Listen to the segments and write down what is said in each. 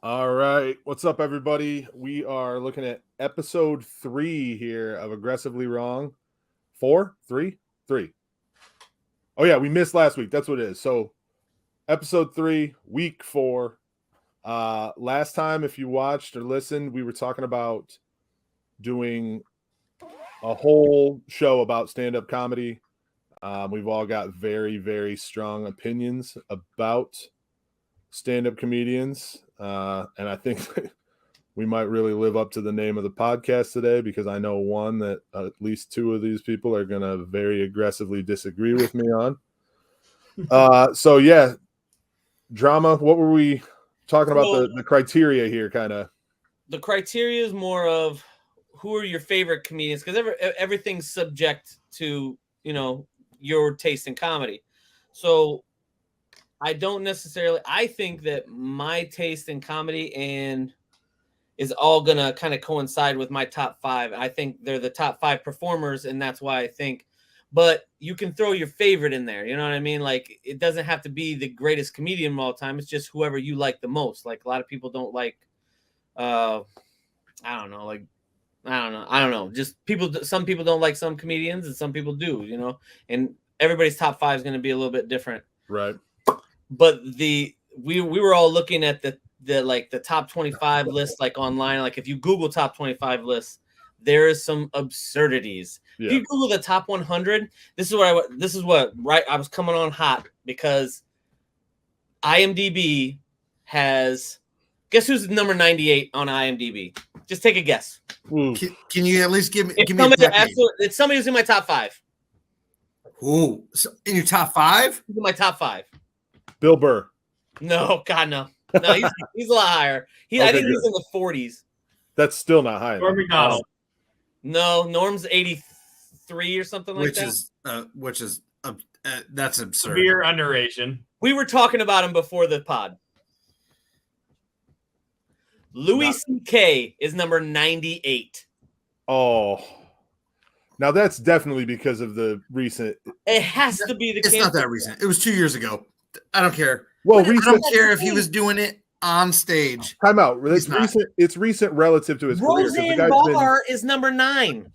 All right. What's up, everybody? We are looking at episode 3 here of Aggressively Wrong. 4? 3? 3. Oh, yeah, we missed last week. That's what it is. So, episode 3, week 4. Last time, if you watched or listened, we were talking about doing a whole show about stand-up comedy. We've all got very, very strong opinions about stand-up comedians. And I think we might really live up to the name of the podcast today, because I know one that at least 2 of these people are going to very aggressively disagree with me on. So yeah, drama. What were we talking about? The criteria here, kind of. The criteria is more of who are your favorite comedians, because everything's subject to, your taste in comedy. So I think that my taste in comedy is all going to kind of coincide with my top 5. I think they're the top 5 performers, and that's why I think, but you can throw your favorite in there. You know what I mean? Like, it doesn't have to be the greatest comedian of all time. It's just whoever you like the most. Like, a lot of people don't like, I don't know. Just some people don't like some comedians and some people do, and everybody's top 5 is going to be a little bit different. Right. But we were all looking at the top 25 list, like online. Like, if you Google top 25 lists, there is some absurdities. Yeah. If you Google the top 100, I was coming on hot, because IMDb has, guess who's number 98 on IMDb? Just take a guess. Can you at least give me it's somebody who's in my top 5. Ooh, so in your top 5? In my top 5. Bill Burr. No, God, no. No, he's a lot higher. I think he's in the 40s. That's still not high. Norm Mcdonald. No, Norm's 83 or something like that. Which is that's absurd. Severe underration. We were talking about him before the pod. Louis C.K. is number 98. Oh. Now that's definitely because of the recent. It has to be the. It's not that recent. It was 2 years ago. I don't care. Well, I don't care if he was doing it on stage. Time out. It's recent. It's recent relative to his career. Roseanne Barr is number 9,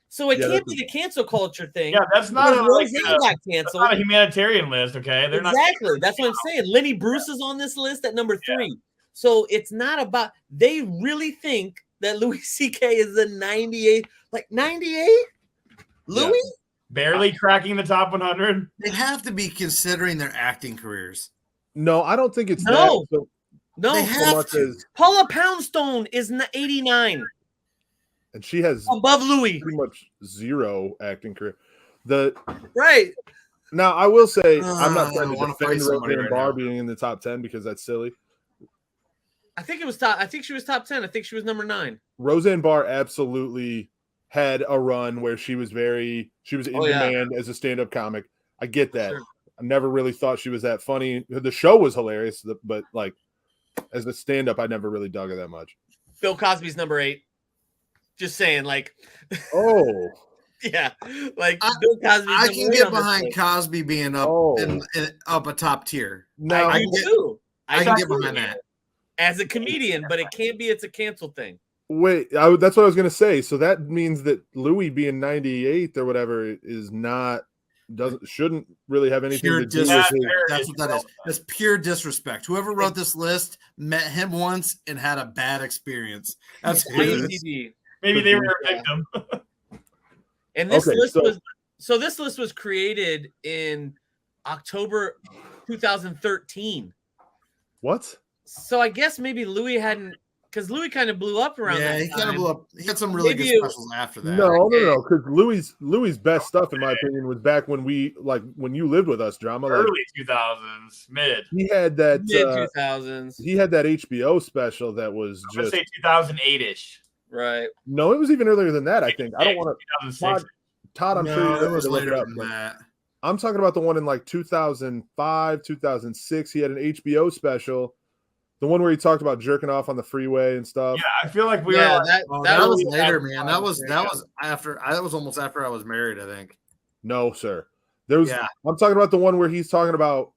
so it can't be the cancel culture thing. Yeah, that's not got canceled. That's not a humanitarian list. Okay, they're exactly. That's what I'm saying. Lenny Bruce is on this list at number 3. So it's not about. They really think that Louis C.K. is the 98. Like 98. Louis? Yeah. Barely cracking the top 100. They have to be considering their acting careers. No, I don't think it's no. That. No, they have to. Paula Poundstone is 89. And she has above Louis pretty much 0 acting career. Right. Now, I will say, I'm not trying to defend Roseanne Barr being in the top 10, because that's silly. I think it was top. I think she was top 10. I think she was number 9. Roseanne Barr absolutely had a run where she was in demand as a stand-up comic. I get that. Sure. I never really thought she was that funny. The show was hilarious, but like as a stand-up, I never really dug her that much. Bill Cosby's number 8. Just saying, like. Oh. Yeah, like Bill Cosby. I can get behind Cosby being up up a top tier. No, I can get behind that as a comedian, but it can't be. It's a cancel thing. Wait, that's what I was going to say. So that means that Louis being 98 or whatever shouldn't really have anything to do with it. That's what that is. That's pure disrespect. Whoever wrote this list met him once and had a bad experience. That's maybe they were a victim. And this this list was created in October 2013. What? So I guess maybe Louis hadn't. Because Louis kind of blew up around that time. He kind of blew up. He had some really good specials after that. No. Because Louis' best stuff, in my opinion, was back when when you lived with us, drama. Early 2000s, mid. He had that mid 2000s. He had that HBO special that was just say 2008-ish. Right. No, it was even earlier than that. I think. I don't want to. Todd, I'm sure it was later than that. I'm talking about the one in like 2005, 2006. He had an HBO special. The one where he talked about jerking off on the freeway and stuff. Yeah, I feel like that was later, man. That was after. That was almost after I was married, I think. No, sir. I'm talking about the one where he's talking about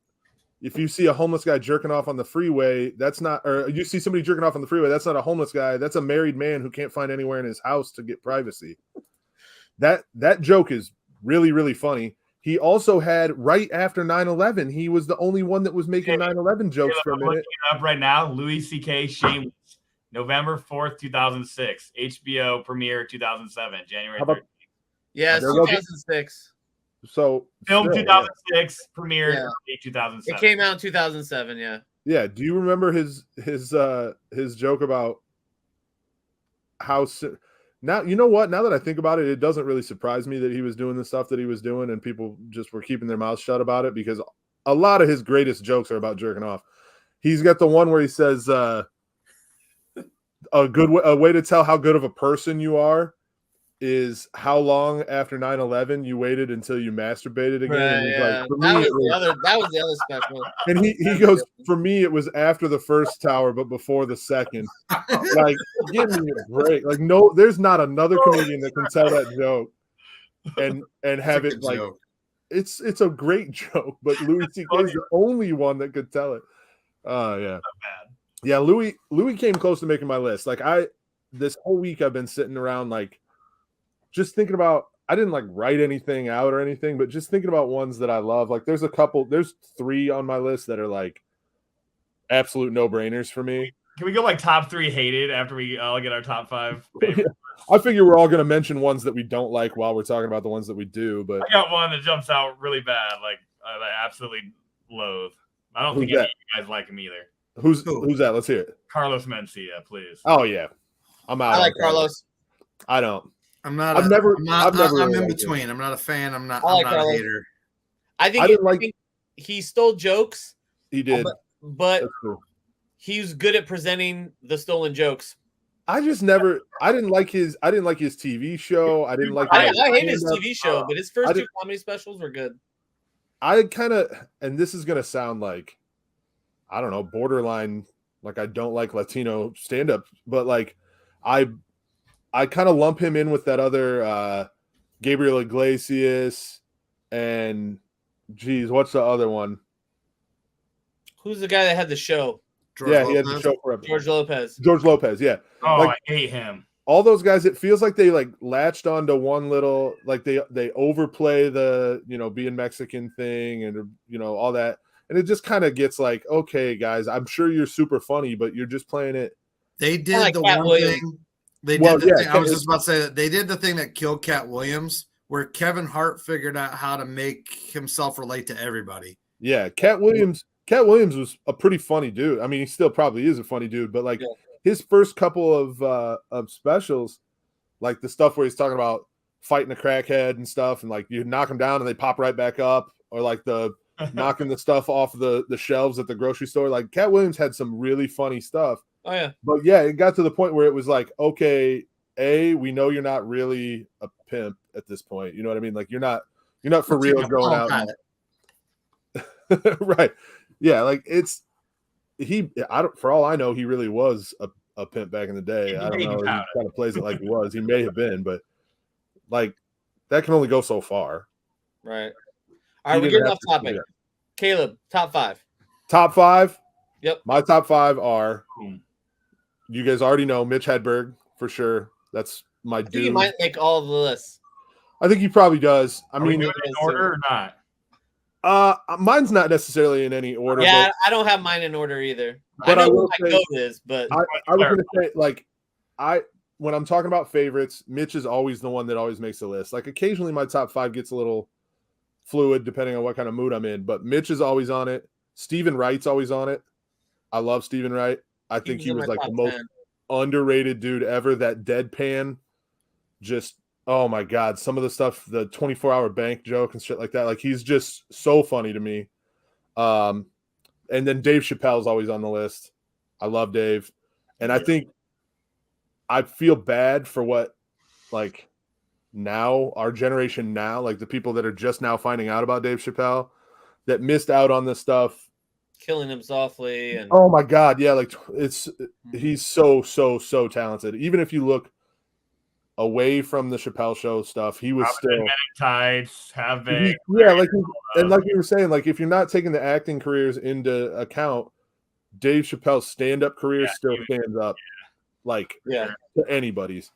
if you see a homeless guy jerking off on the freeway, that's not, or you see somebody jerking off on the freeway, that's not a homeless guy. That's a married man who can't find anywhere in his house to get privacy. That joke is really, really funny. He also had right after 9/11, he was the only one that was making 9/11 jokes for a I'm looking minute. it up right now. Louis C.K. Shameless, November 4th, 2006. HBO premiere 2007, January How about- 13th. Yeah, it's There was- 2006. So Film still, 2006, premiere Yeah. early 2007. It came out in 2007. Yeah. Yeah. Do you remember his joke about how now, you know what? Now that I think about it, it doesn't really surprise me that he was doing the stuff that he was doing and people just were keeping their mouths shut about it, because a lot of his greatest jokes are about jerking off. He's got the one where he says, a way to tell how good of a person you are is how long after 9/11 you waited until you masturbated again. Right, And he's yeah. like, for That me, was it was- that was the other special. and he goes, for me, it was after the first tower, but before the second. Like, give me a break. Like, no, there's not another comedian that can tell that joke and have It's a it good like joke. it's a great joke, but Louis C.K. is the only one that could tell it. Yeah. bad. Yeah, Louis came close to making my list. Like, this whole week I've been sitting around like just thinking about, I didn't like write anything out or anything, but just thinking about ones that I love. Like there's 3 on my list that are like absolute no-brainers for me. Can we go like top 3 hated after we all get our top 5 favorite? I figure we're all going to mention ones that we don't like while we're talking about the ones that we do, but I got one that jumps out really bad. Like I absolutely loathe. I don't Who's think any that? of you guys like him either. who's Who? that? Let's hear it. Carlos Mencia, please. Oh yeah. I'm out. I like on Carlos. I don't. I'm not. I've never really I'm in liked between. I'm not a fan. I'm not. I like I'm not a Carlos. hater. I think, I didn't like- think he stole jokes, He did. but That's cool. he was good at presenting the stolen jokes. I didn't like his TV show. I didn't like I his hate his stand-up. TV show, but his I first 2 didn't- comedy specials were good. I kind of, and this is going to sound like, I don't know, borderline, like I don't like Latino stand-up, but like I kind of lump him in with that other Gabriel Iglesias and geez, what's the other one? Who's the guy that had the show? George He had the Lopez. show forever. George Lopez. Yeah. Oh, Like- I hate him. All those guys, it feels like they like latched onto one little, like they overplay the, being Mexican thing and, all that. And it just kind of gets like, okay, guys, I'm sure you're super funny, but you're just playing it. They did like the Cat one Williams. thing. They Well, did the yeah, thing. I was Cat- just about to say that they did the thing that killed Cat Williams, where Kevin Hart figured out how to make himself relate to everybody. Yeah, Cat Williams was a pretty funny dude. I mean, he still probably is a funny dude, but like Yeah. his first couple of specials, like the stuff where he's talking about fighting a crackhead and stuff, and like you knock them down and they pop right back up, or like the knocking the stuff off the shelves at the grocery store. Like Cat Williams had some really funny stuff. Oh yeah. But yeah, it got to the point where it was like, okay, we know you're not really a pimp at this point. You know what I mean? Like you're not for real going out. Right. Yeah, like for all I know, he really was a pimp back in the day. I don't know. He kind of plays it like he was. He may have been, but like that can only go so far. Right. All right, we're getting off topic. Caleb, top 5. Top 5? Yep. My top 5 are, Boom. you guys already know, Mitch Hedberg for sure. That's my I think dude. he might make all of the lists. I think he probably does. I Are we mean, doing it in order or not? mine's not necessarily in any order. Yeah, I don't have mine in order either. But I I know will what my say- goat is, but I was going to say, like, when I'm talking about favorites, Mitch is always the one that always makes the list. Like, occasionally my top 5 gets a little fluid depending on what kind of mood I'm in, but Mitch is always on it. Stephen Wright's always on it. I love Stephen Wright. I think he in was my like the top most 10. underrated dude ever. That deadpan, just oh my god, some of the stuff, the 24-hour bank joke and shit like that. Like he's just so funny to me. And then Dave Chappelle's always on the list. I love Dave, and I think I feel bad for what like now our generation now, like the people that are just now finding out about Dave Chappelle that missed out on this stuff. Killing him softly and Oh my god, yeah, like he's so talented. Even if you look away from the Chappelle show stuff, he was still tights, having like we were saying, like if you're not taking the acting careers into account, Dave Chappelle's stand-up career still stands up like to anybody's.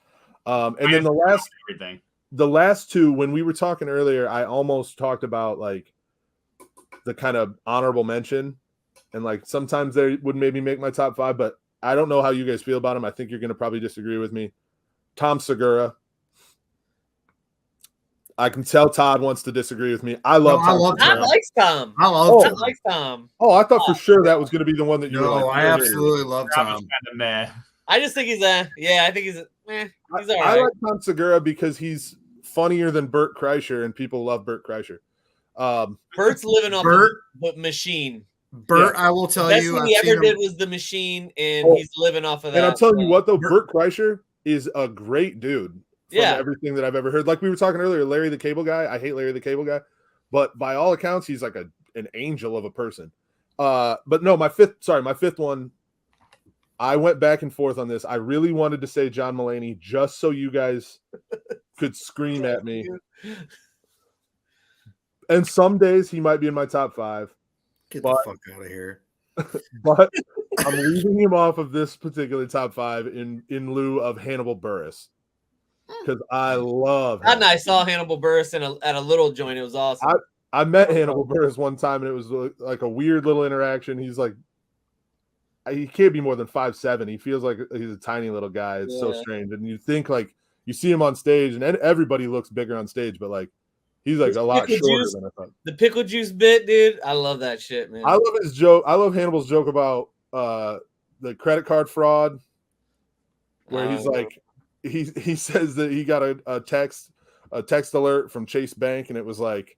And then the last two, when we were talking earlier, I almost talked about like the kind of honorable mention, and like sometimes they would maybe make my top 5, but I don't know how you guys feel about him. I think you're going to probably disagree with me. Tom Segura. I can tell Todd wants to disagree with me. I love Tom. Todd likes Tom. I love Todd likes Tom. Oh, I thought for sure that was going to be the one that you were like. No, I absolutely love Tom. Kind of meh. I just think he's I think he's all right. I like Tom Segura because he's funnier than Bert Kreischer, and people love Bert Kreischer. Bert's living off the machine. Bert, I will tell you, the best thing he ever did was the machine, and he's living off of that. And I'm telling you what, though, Bert Kreischer is a great dude. From everything that I've ever heard. Like we were talking earlier, Larry the Cable Guy. I hate Larry the Cable Guy, but by all accounts, he's like an angel of a person. But no, my fifth one, I went back and forth on this. I really wanted to say John Mulaney just so you guys could scream at me. And some days he might be in my top 5. Get the fuck out of here. But I'm leaving him off of this particular top 5 in lieu of Hannibal Buress. Because I love him. And I saw Hannibal Buress at a little joint. It was awesome. I met Hannibal Buress one time, and it was like a weird little interaction. He's like, he can't be more than 5'7". He feels like he's a tiny little guy. It's so strange. And you think like you see him on stage, and everybody looks bigger on stage, but like he's like a lot shorter than I thought. The pickle juice bit, dude. I love that shit, man. I love his joke. I love Hannibal's joke about the credit card fraud, where he's like. He says that he got a text alert from Chase Bank, and it was like,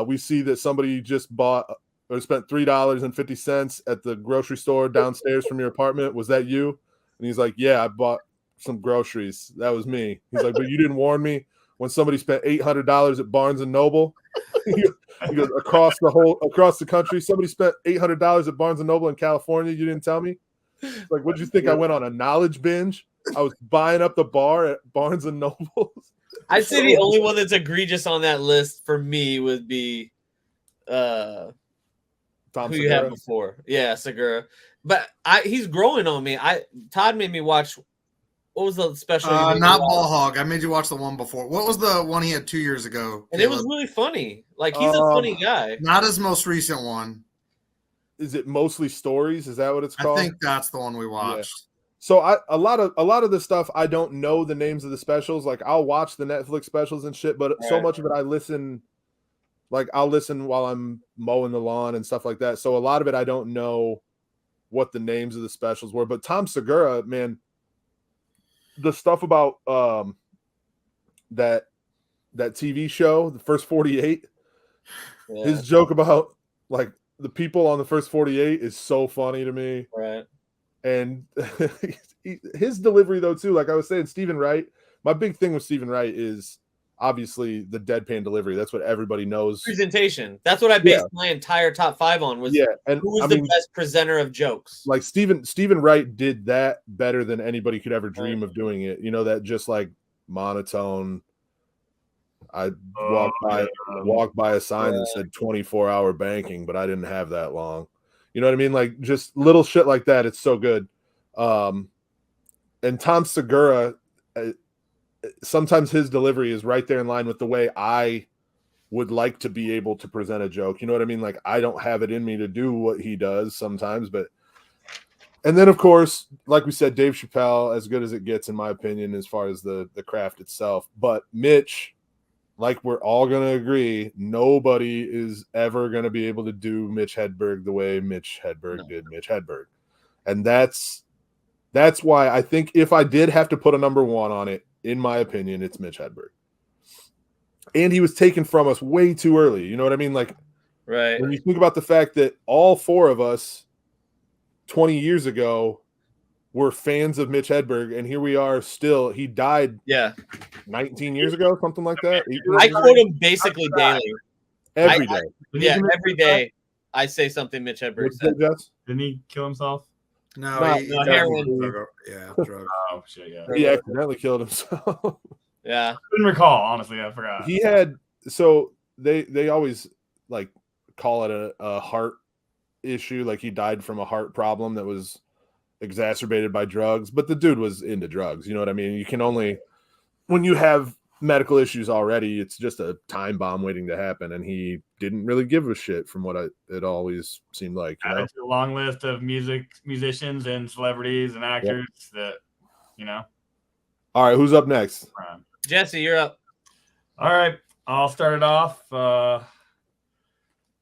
we see that somebody just bought or spent $3.50 at the grocery store downstairs from your apartment. Was that you? And he's like, yeah, I bought some groceries. That was me. He's like, but you didn't warn me when somebody spent $800 at Barnes and Noble. He goes across the country. Somebody spent $800 at Barnes and Noble in California. You didn't tell me. Like, what did you think? I went on a knowledge binge. I was buying up the bar at Barnes and Noble. I'd say the only one that's egregious on that list for me would be Tom who Segura. you had before. Yeah, Segura. But he's growing on me. Todd made me watch. What was the special? Not Ball Hog. I made you watch the one before. What was the one he had 2 years ago? And it was really funny. Like he's a funny guy. Not his most recent one. Is it Mostly Stories? Is that what it's called? I think that's the one we watched. Yeah. So a lot of the stuff I don't know the names of the specials. Like I'll watch the Netflix specials and shit, but so much of it I listen. Like I'll listen while I'm mowing the lawn and stuff like that. So a lot of it I don't know what the names of the specials were. But Tom Segura, man, the stuff about that TV show, the First 48, his joke about like the people on the First 48 is so funny to me. Right. And his delivery, though, too, like I was saying, Stephen Wright, my big thing with Stephen Wright is obviously the deadpan delivery. That's what everybody knows. Presentation. That's what I based my entire top 5 on was and who was the best presenter of jokes. Like Stephen Wright did that better than anybody could ever dream of doing it. You know, that just like monotone. I walked by a sign that said 24-hour banking, but I didn't have that long. You know what I mean? Like just little shit like that. It's so good. And Tom Segura, sometimes his delivery is right there in line with the way I would like to be able to present a joke. You know what I mean? Like I don't have it in me to do what he does sometimes, and then of course, like we said, Dave Chappelle, as good as it gets in my opinion, as far as the craft itself. But Mitch, like we're all going to agree, nobody is ever going to be able to do Mitch Hedberg the way Mitch Hedberg did Mitch Hedberg. And that's why I think if I did have to put a number 1 on it, in my opinion, it's Mitch Hedberg. And he was taken from us way too early. You know what I mean? Like, right. When you think about the fact that all 4 of us 20 years ago were fans of Mitch Hedberg, and here we are still. He died 19 years ago, something like that. I quote him basically daily. Every day. Every day I say something Mitch Hedberg said. Didn't he kill himself? No, Not- he not definitely heroin. drug. Yeah, drug. Oh shit, yeah. He accidentally killed himself. Yeah. Couldn't recall, honestly. I forgot. He had so they always like call it a heart issue, like he died from a heart problem that was exacerbated by drugs, but the dude was into drugs, you know what I mean? You can only, when you have medical issues already, it's just a time bomb waiting to happen, and he didn't really give a shit from what it always seemed like, you know? Added to a long list of musicians and celebrities and actors that, you know. All right, who's up next? Jesse, you're up. All right, I'll start it off.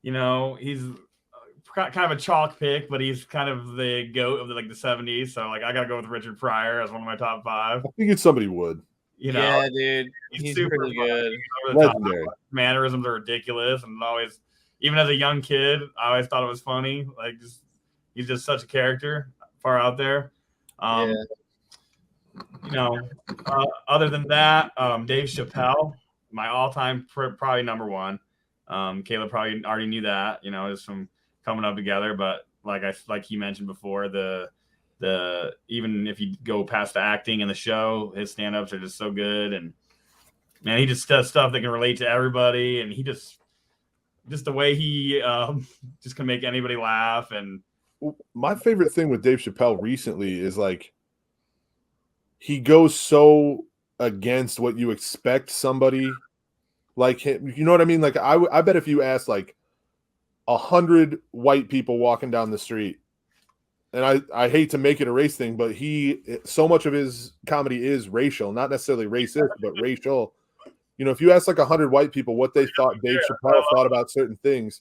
You know, he's kind of a chalk pick, but he's kind of the GOAT of the 70s. So like, I gotta go with Richard Pryor as one of my top 5. I figured somebody would. You know, Yeah, dude. He's super pretty funny. good. Over the top. Legendary. Mannerisms are ridiculous, and always, even as a young kid, I always thought it was funny. Like, he's just such a character, far out there. Yeah. You know, other than that, Dave Chappelle, my all-time probably number 1. Caleb probably already knew that, you know, just from coming up together. But like he mentioned before, the even if you go past the acting and the show, his stand-ups are just so good. And man, he just does stuff that can relate to everybody, and he just the way he just can make anybody laugh. And My favorite thing with Dave Chappelle recently is like he goes so against what you expect somebody like him. You know what I mean? Like I bet if you asked like 100 white people walking down the street, and I hate to make it a race thing, but so much of his comedy is racial, not necessarily racist, but racial. You know, if you ask like 100 white people what they thought Dave Chappelle thought about certain things,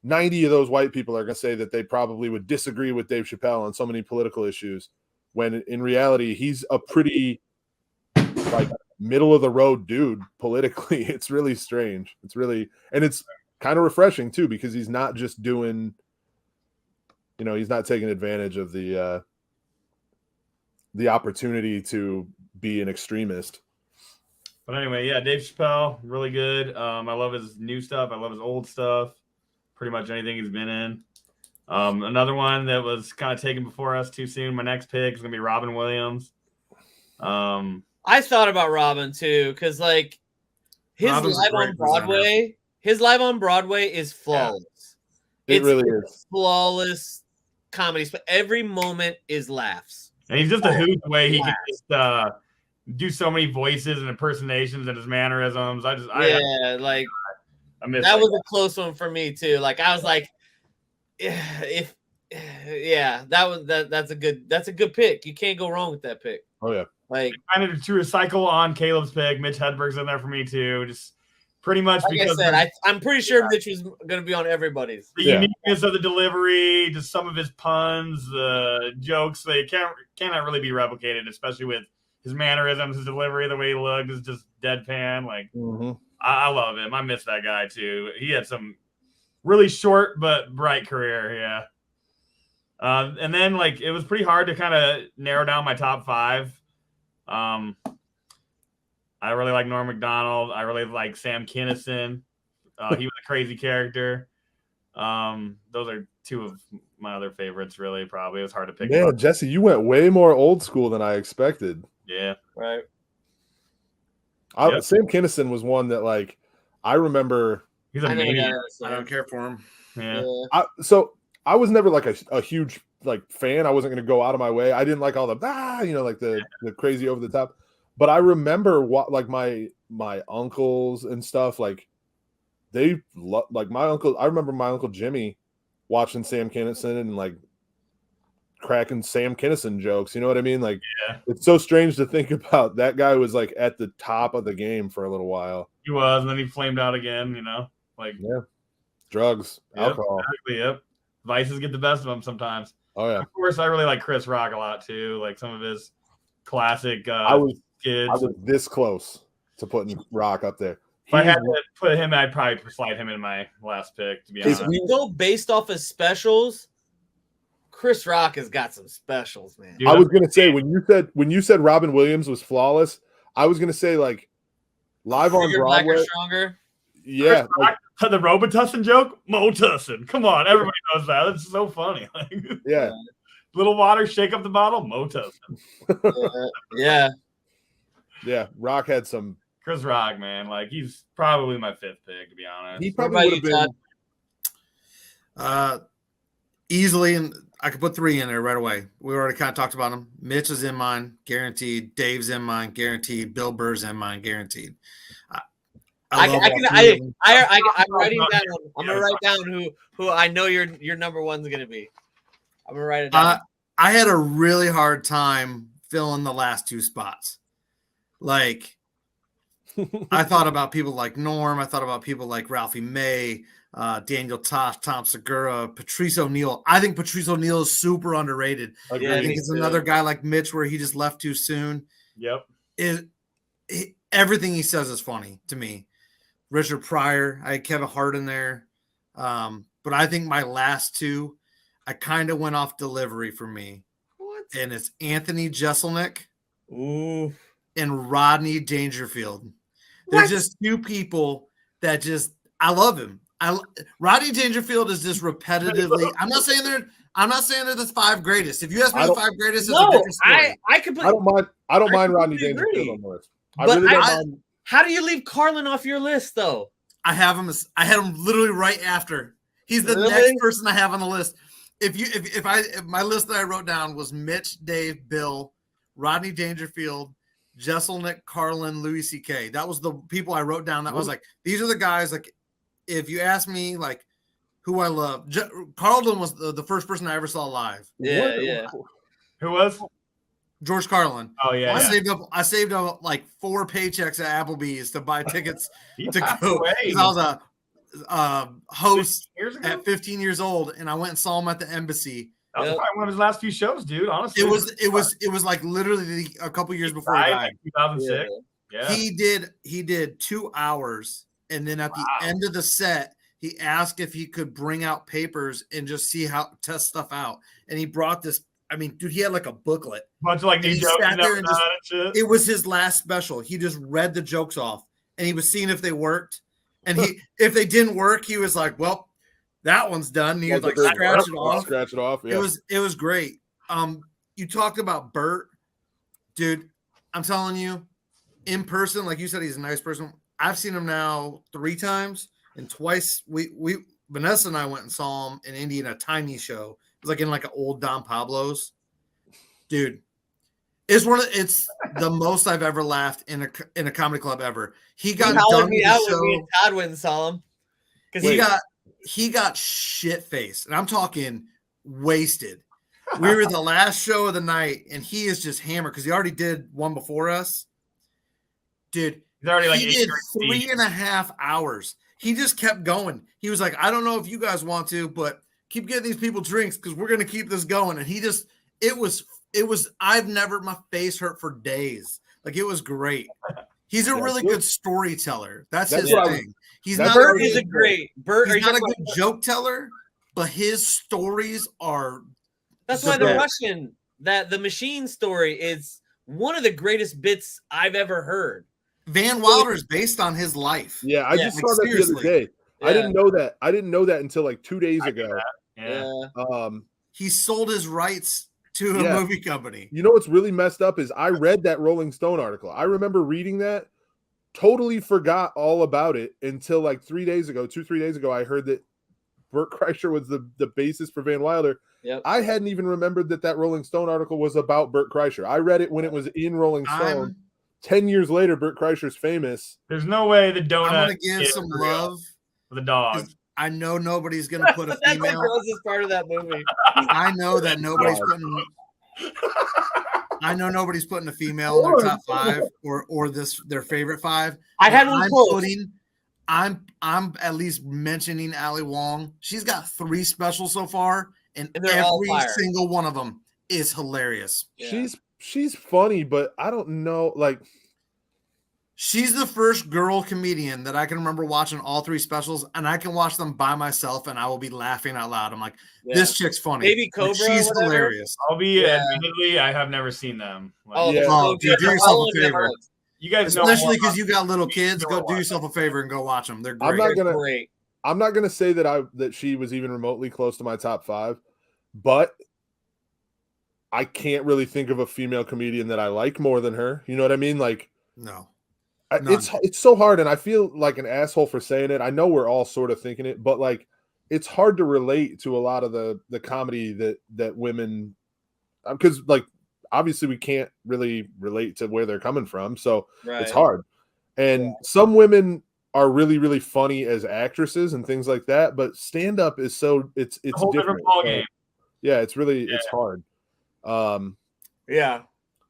90 of those white people are going to say that they probably would disagree with Dave Chappelle on so many political issues, when in reality, he's a pretty like middle of the road dude politically. It's really strange. And it's kind of refreshing too, because he's not just doing, you know, he's not taking advantage of the opportunity to be an extremist. But anyway, yeah, Dave Chappelle, really good. I love his new stuff. I love his old stuff. Pretty much anything he's been in. Another one that was kind of taken before us too soon. My next pick is gonna be Robin Williams. I thought about Robin too, because like his Robin's a live great on Broadway, his live on Broadway is flawless. It really is flawless comedy. But every moment is laughs. And he's just a hoot the way he can just do so many voices and impersonations and his mannerisms. I miss that was a close one for me too. Like I was like, that's a good pick. You can't go wrong with that pick. Oh yeah. Like kind of to recycle on Caleb's pick, Mitch Hedberg's in there for me too. Just pretty much like because I said, I'm pretty sure Mitch was going to be on everybody's. The uniqueness of the delivery, just some of his puns, the jokes, they cannot really be replicated, especially with his mannerisms, his delivery, the way he looks is just deadpan. Like I love him. I miss that guy too. He had some really short but bright career. Yeah. And then like it was pretty hard to kind of narrow down my top 5. I really like Norm Macdonald. I really like Sam Kinison. He was a crazy character. Those are 2 of my other favorites, really, probably. It was hard to pick. Man, Jesse, you went way more old school than I expected. Yeah. Right. Sam Kinison was one that, like, I remember. He's amazing. I don't care for him. Yeah. So I was never like a huge like fan. I wasn't going to go out of my way. I didn't like all the like the crazy over the top. But I remember what like my uncles and stuff, like they like my uncle. I remember my uncle Jimmy watching Sam Kinison and like cracking Sam Kinison jokes. You know what I mean? Like it's so strange to think about. That guy was like at the top of the game for a little while. He was, and then he flamed out again. You know, like drugs, alcohol. Exactly, yep. Vices get the best of him sometimes. Oh yeah. Of course, I really like Chris Rock a lot too. Like some of his classic. I was kids. this close to putting Rock up there. If I had to put him, I'd probably slide him in my last pick, to be honest. If we go based off of specials, Chris Rock has got some specials, man. Dude, I was gonna say when you said Robin Williams was flawless, I was gonna say like live on Broadway. Blacker, stronger. Yeah. The Robitussin joke? Motussin. Come on, everybody knows that. It's so funny. Yeah. Little water, shake up the bottle, Motos. Yeah. Yeah, Rock had some. Chris Rock, man, like he's probably my 5th pick, to be honest. He What probably about would you, have been. Todd? Easily, and I could put 3 in there right away. We already kind of talked about them. Mitch is in mine, guaranteed. Dave's in mine, guaranteed. Bill Burr's in mine, guaranteed. I'm writing down. I'm gonna write down who I know your number one's gonna be. I'm gonna write it down. I had a really hard time filling the last 2 spots. Like, I thought about people like Norm. I thought about people like Ralphie May, Daniel Tosh, Tom Segura, Patrice O'Neal. I think Patrice O'Neal is super underrated. Agreed. I think it's another guy like Mitch where he just left too soon. Yep. Everything he says is funny to me. Richard Pryor, I had Kevin Hart in there. But I think my last 2, I kind of went off delivery for me. What? And it's Anthony Jeselnik Ooh. and Rodney Dangerfield. What? They're just 2 people that just, I love him. Rodney Dangerfield is just repetitively. I'm not saying they're the 5 greatest. If you ask me the 5 greatest, it's a different story. I completely. I don't mind Rodney completely Dangerfield agree. on the list. But really don't mind. How do you leave Carlin off your list, though? I had him literally right after. He's the Really? next person I have on the list. If my list that I wrote down was Mitch, Dave, Bill, Rodney Dangerfield, Jeselnik, Carlin, Louis C.K. That was the people I wrote down. That was like, these are the guys. Like, if you ask me, like, who I love, Carlin was the first person I ever saw live. Yeah. Who was? George Carlin. Oh yeah. I saved up like 4 paychecks at Applebee's to buy tickets He to passed go. away. 'Cause I was a host 15 years ago? at 15 years old, and I went and saw him at the embassy. That was probably one of his last few shows, dude. Honestly, It was like literally a couple years before he died. Like 2006. Yeah. He did 2 hours, and then at the end of the set, he asked if he could bring out papers and just see how test stuff out. And he brought this. I mean, dude, he had like a booklet. Bunch of like new He jokes. sat there and and just- shit. It was his last special. He just read the jokes off, and he was seeing if they worked. And if they didn't work, he was like, "Well, that one's done." And he was like, "Scratch it off." Scratch it off. Yeah. It was great. You talked about Bert, dude. I'm telling you, in person, like you said, he's a nice person. I've seen him now 3 times, and twice we Vanessa and I went and saw him in Indy in a tiny show. It was like in like an old Don Pablo's. Dude, it's the most I've ever laughed in a comedy club ever. He got done me with out the when me show. and Todd went and saw him. He got shit faced, and I'm talking wasted. We were the last show of the night, and he is just hammered because he already did one before us. Dude, He's already like he did 3.5 hours. He just kept going. He was like, "I don't know if you guys want to, but keep getting these people drinks because we're gonna keep this going." And he just, it was. My face hurt for days. Like, it was great. He's a really good storyteller. That's his thing. He's not Bert is a great. Bert, He's not a good joke teller, but his stories are. That's why the Russian, the machine story is one of the greatest bits I've ever heard. Van Wilder is based on his life. Yeah, I just saw that the other day. Yeah. I didn't know that until like 2 days ago. Yeah. He sold his rights to a movie company. You know what's really messed up is I read that Rolling Stone article. I remember reading that, totally forgot all about it until like 3 days ago, 2-3 days ago. I heard that Bert Kreischer was the bassist for Van Wilder. Yep. I hadn't even remembered that Rolling Stone article was about Bert Kreischer. I read it when it was in Rolling Stone. 10 years later, Bert Kreischer's famous. There's no way the donut. I'm gonna give some love for the dog. I know nobody's gonna put a female. That's the grossest part of that movie. I know that nobody's putting. I know nobody's putting a female in their top 5 or their favorite 5. I had one close. I'm at least mentioning Ali Wong. She's got 3 specials so far, and every single one of them is hilarious. Yeah. She's funny, but I don't know, like. She's the first girl comedian that I can remember watching all 3 specials, and I can watch them by myself, and I will be laughing out loud. I'm like, this chick's funny. Baby Cobra, she's hilarious. I'll be admittedly, I have never seen them. Like, dude, do yourself a favor. You guys know, especially because you got little kids. Go do yourself a favor and go watch them. They're great. I'm not gonna say that she was even remotely close to my top 5, but I can't really think of a female comedian that I like more than her. You know what I mean? Like, No. it's so hard, and I feel like an asshole for saying it. I know we're all sort of thinking it, but like, it's hard to relate to a lot of the comedy that women, because like obviously we can't really relate to where they're coming from, so it's hard. And some women are really, really funny as actresses and things like that, but stand up is so it's a whole different. different ball game. Yeah, it's really it's hard. Yeah.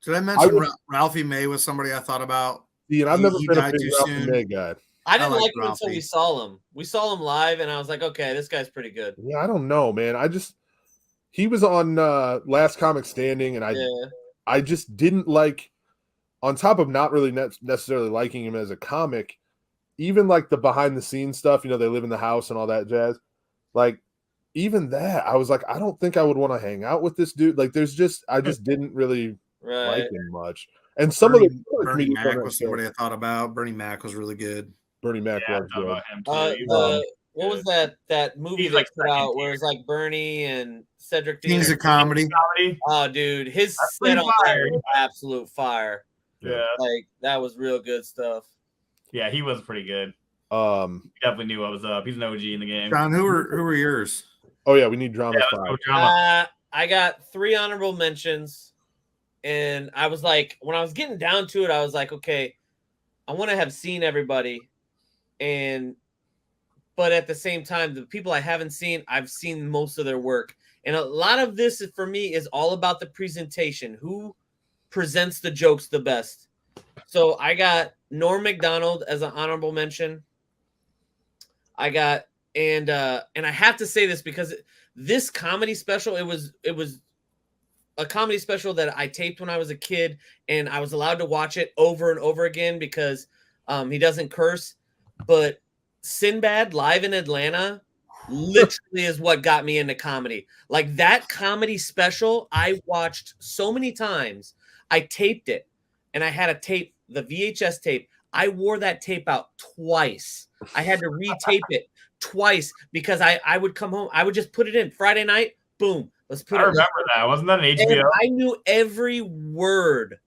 Did I mention Ralphie May was somebody I thought about? And I've never been a big too Ralphie soon. May guy. I didn't like him Ralphie until we saw him. We saw him live, and I was like, okay, this guy's pretty good. Yeah, I don't know, man. He was on Last Comic Standing, and I just didn't like, on top of not really necessarily liking him as a comic, even like the behind the scenes stuff, you know, they live in the house and all that jazz. Like, even that, I was like, I don't think I would want to hang out with this dude. Like, I just didn't really like him much. And some of the Bernie Mac was somebody I thought about. Bernie Mac was really good. Bernie Mac was good. About him too. What was that movie He's they like put out where it's like Bernie and Cedric the Kings of Comedy. Oh, dude, his That's set on fire. that was absolute fire. Yeah. Like, that was real good stuff. Yeah, he was pretty good. He definitely knew what was up. He's an OG in the game. John, who were yours? Oh yeah, we need drama. I got 3 honorable mentions, and I was like, when I was getting down to it, I was like, okay, I want to have seen everybody, but at the same time, the people I haven't seen, I've seen most of their work, and a lot of this for me is all about the presentation. Who presents the jokes the best? So I got Norm Macdonald as an honorable mention. I got and I have to say this because this comedy special, it was a comedy special that I taped when I was a kid, and I was allowed to watch it over and over again because he doesn't curse. But Sinbad live in Atlanta literally is what got me into comedy. Like, that comedy special, I watched so many times. I taped it, and I had a tape, the VHS tape. I wore that tape out twice. I had to retape it twice because I would come home. I would just put it in Friday night. Boom. Let's put it. I remember that. Wasn't that an HBO? And I knew every word.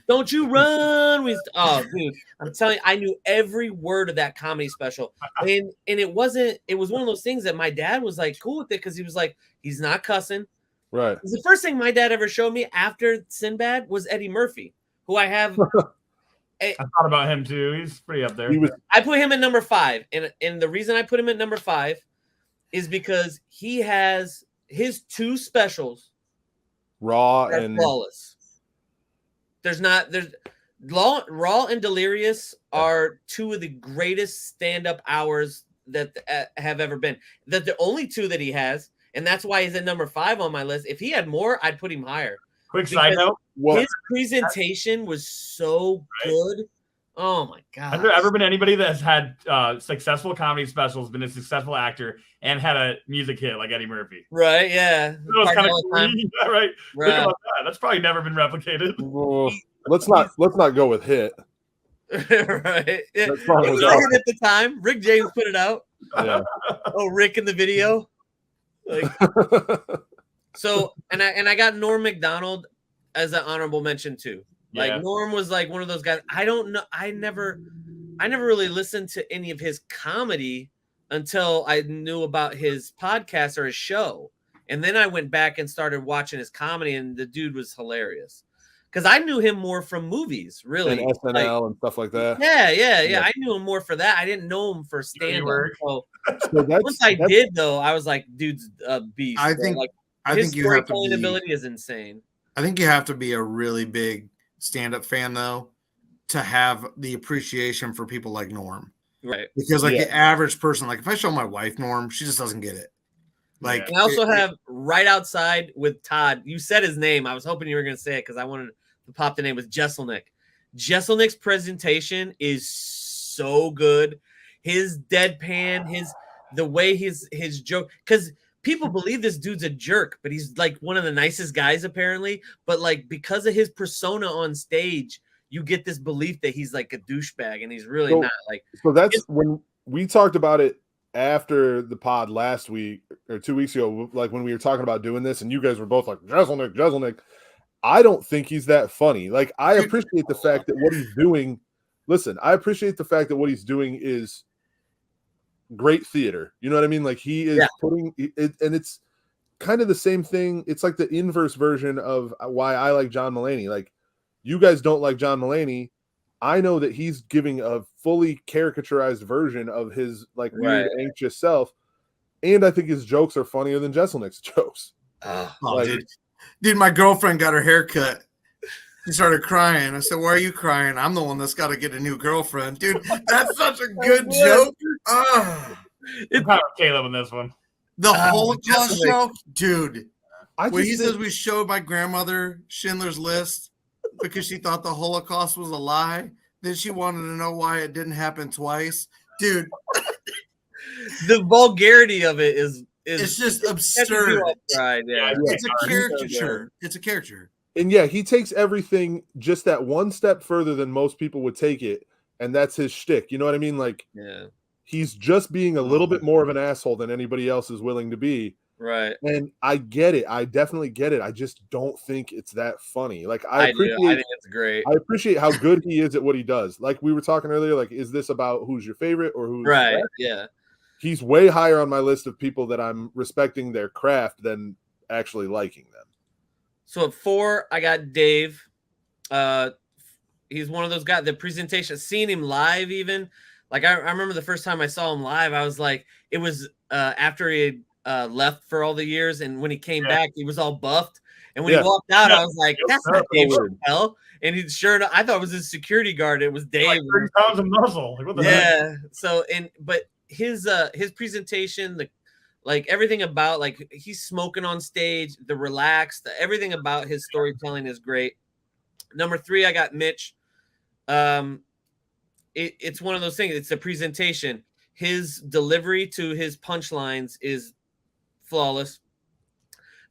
Don't you run with dude. I'm telling you, I knew every word of that comedy special. And it was one of those things that my dad was like cool with it because he was like, he's not cussing. Right. The first thing my dad ever showed me after Sinbad was Eddie Murphy, who I have. I thought about him too. He's pretty up there. I put him at number 5. And the reason I put him at number 5 is because he has his 2 specials Raw and flawless. There's Raw and Delirious are 2 of the greatest stand-up hours that have ever been. That the only 2 that he has, and that's why he's at number 5 on my list. If he had more, I'd put him higher. Quick side note: his presentation was so good. Oh my god! Has there ever been anybody that's had successful comedy specials, been a successful actor, and had a music hit like Eddie Murphy? Right? Yeah. That was kind of cool. Right. Think about that. That's probably never been replicated. Well, let's not go with hit. Right. Yeah. It was a hit at the time. Rick James put it out. Yeah. Oh, Rick in the video. Like. So, and I got Norm Macdonald as an honorable mention too. Like, Norm was like one of those guys. I don't know. I never really listened to any of his comedy until I knew about his podcast or his show. And then I went back and started watching his comedy, and the dude was hilarious. Because I knew him more from movies, really. And SNL and stuff like that. Yeah. I knew him more for that. I didn't know him for stand-up. So once I did, though, I was like, dude's a beast. I think his you have to storytelling ability is insane. I think you have to be a really big stand-up fan, though, to have the appreciation for people like Norm. Right. Because the average person, like if I show my wife Norm, she just doesn't get it. Like, and I also have right outside with Todd. You said his name. I was hoping you were going to say it because I wanted to pop the name with Jesselnick. Jesselnick's presentation is so good. His deadpan, the way his joke, because people believe this dude's a jerk, but he's like one of the nicest guys apparently. But like because of his persona on stage, you get this belief that he's like a douchebag, and he's really not. Like, so that's when we talked about it after the pod last week or 2 weeks ago, like when we were talking about doing this, and you guys were both like, Jeselnik. I don't think he's that funny. Like, I appreciate the fact that what he's doing. Listen, I appreciate the fact that what he's doing is great theater. You know what I mean? Like, he is putting it, and it's kind of the same thing. It's like the inverse version of why I like John Mulaney. Like, you guys don't like John Mulaney. I know that he's giving a fully caricaturized version of his like weird, anxious self, and I think his jokes are funnier than Jeselnik's jokes. Dude, my girlfriend got her hair cut. She started crying. I said, "Why are you crying?" I'm the one that's got to get a new girlfriend, dude. That's such a good joke. It's kind of Caleb in this one. The Holocaust joke, dude. When he says we showed my grandmother Schindler's List because she thought the Holocaust was a lie. Then she wanted to know why it didn't happen twice, dude. The vulgarity of it is it's just absurd. It's a caricature. It's a caricature. And yeah, he takes everything just that one step further than most people would take it, and that's his shtick. You know what I mean? Like, he's just being a little bit more of an asshole than anybody else is willing to be. Right. And I get it. I definitely get it. I just don't think it's that funny. Like, I think it's great. I appreciate how good he is at what he does. Like we were talking earlier, like, is this about who's your favorite or who's right? Yeah. He's way higher on my list of people that I'm respecting their craft than actually liking them. So at 4, I got Dave. He's one of those guys. The presentation, seeing him live, even like I remember the first time I saw him live, I was like, it was after he had left for all the years, and when he came back, he was all buffed. And when he walked out, I was like, "That's not Dave Chappelle." And he sure enough, I thought it was his security guard. It was Dave. Like 30 pounds of muscle. Like, what the heck? So but his presentation, like everything about, like, he's smoking on stage, the relaxed, everything about his storytelling is great. Number 3, I got Mitch. It's one of those things. It's a presentation. His delivery to his punchlines is flawless.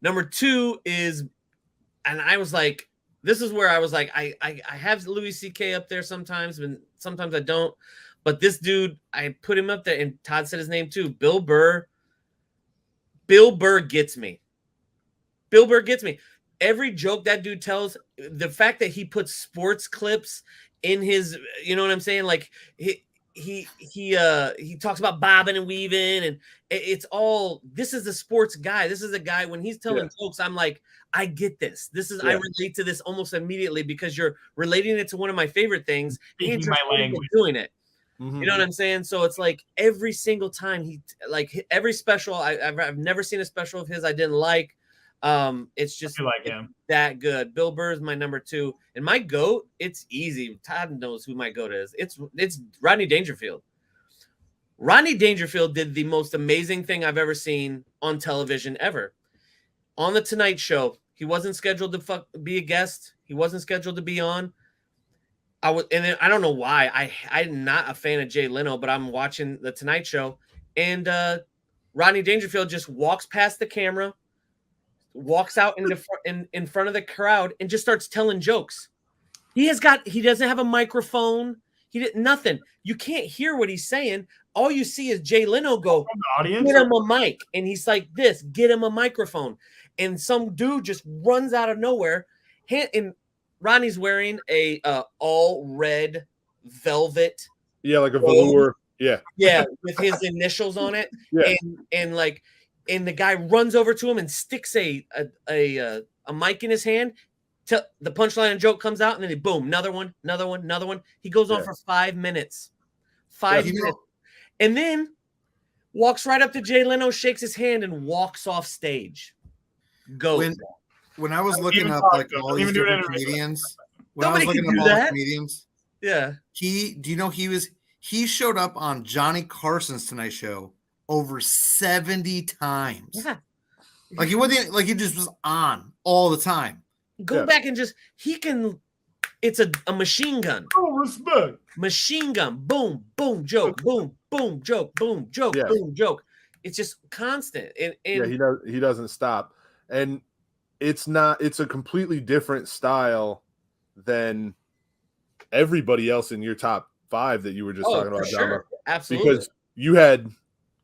Number 2 is, and I was like, this is where I was like, I have Louis C.K. up there sometimes, and sometimes I don't. But this dude, I put him up there, and Todd said his name too. Bill Burr. Bill Burr gets me. Bill Burr gets me. Every joke that dude tells, the fact that he puts sports clips in his, you know what I'm saying? Like, he talks about bobbing and weaving, and it's all, this is the sports guy. This is a guy, when he's telling jokes, I'm like, I get this. This is, I relate to this almost immediately because you're relating it to one of my favorite things. Speaking my language. Doing it. Mm-hmm. You know what I'm saying? So it's like every single time every special, I've never seen a special of his I didn't like. It's just like him. That good. Bill Burr is my number 2, and my GOAT, it's easy. Todd knows who my GOAT is. It's Rodney Dangerfield. Rodney Dangerfield did the most amazing thing I've ever seen on television ever. On the Tonight Show, he wasn't scheduled to be a guest. He wasn't scheduled to be on. And then, I don't know why. I'm not a fan of Jay Leno, but I'm watching the Tonight Show, and Rodney Dangerfield just walks past the camera, walks out in front of the crowd, and just starts telling jokes. He doesn't have a microphone. Nothing. You can't hear what he's saying. All you see is Jay Leno go, "Get him a mic," and he's like this, "Get him a microphone," and some dude just runs out of nowhere, and Ronnie's wearing a all red velvet. Yeah, like a velour. Yeah. Yeah, with his initials on it. Yeah. And the guy runs over to him and sticks a mic in his hand till the punchline and joke comes out, and then boom, another one. He goes on for 5 minutes. 5 minutes. And then walks right up to Jay Leno, shakes his hand, and walks off stage. Go. When I was looking up like all these different comedians, do you know he showed up on Johnny Carson's Tonight Show over 70 times. Yeah. Like he wasn't like he just was on all the time. Go back and it's a machine gun. Oh, respect. Machine gun. Boom, boom, joke, boom, boom, joke, boom, joke, boom, joke. It's just constant. And he doesn't stop. And it's a completely different style than everybody else in your top 5 that you were just talking about, sure. Absolutely. Because you had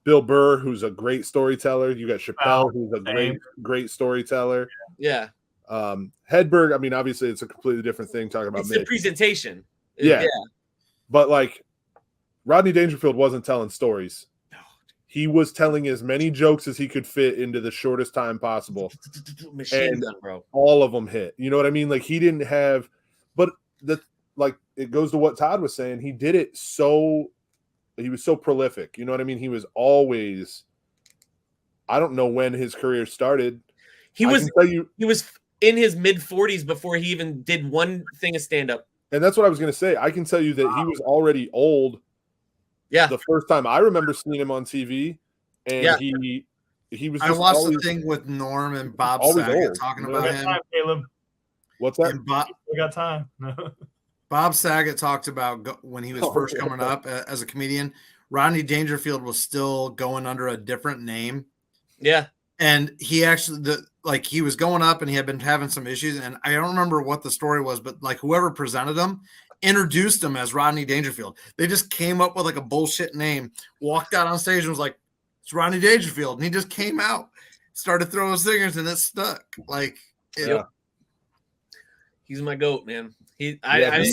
Bill Burr, who's a great storyteller. You got Chappelle, Chappelle, who's a same. great storyteller. Yeah. Hedberg, I mean, obviously it's a completely different thing talking about It's the Mitch. presentation. Yeah. But like Rodney Dangerfield wasn't telling stories. He was telling as many jokes as he could fit into the shortest time possible. Machine And gun, bro. all of them hit. You know what I mean? Like he didn't have, but like it goes to what Todd was saying. He did it he was so prolific. You know what I mean? He was always, I don't know when his career started. He I was can tell you, he was in his mid-40s before he even did one thing of stand-up. and that's what I was going to say. I can tell you that he was already old. Yeah. The first time I remember seeing him on TV, and Yeah. he was. I Just watched always, the thing with Norm and Bob always Saget old. talking You know about what We him. got time, Caleb. What's that? And We got time. Bob Saget talked about when he was first coming up as a comedian. Rodney Dangerfield was still going under a different name. Yeah. And he actually, he was going up and he had been having some issues. And I don't remember what the story was, but like whoever presented him introduced him as Rodney Dangerfield. They just came up with like a bullshit name, walked out on stage and was like, it's Rodney Dangerfield. And he just came out, started throwing singers, and it stuck. Like, He's my goat, man. The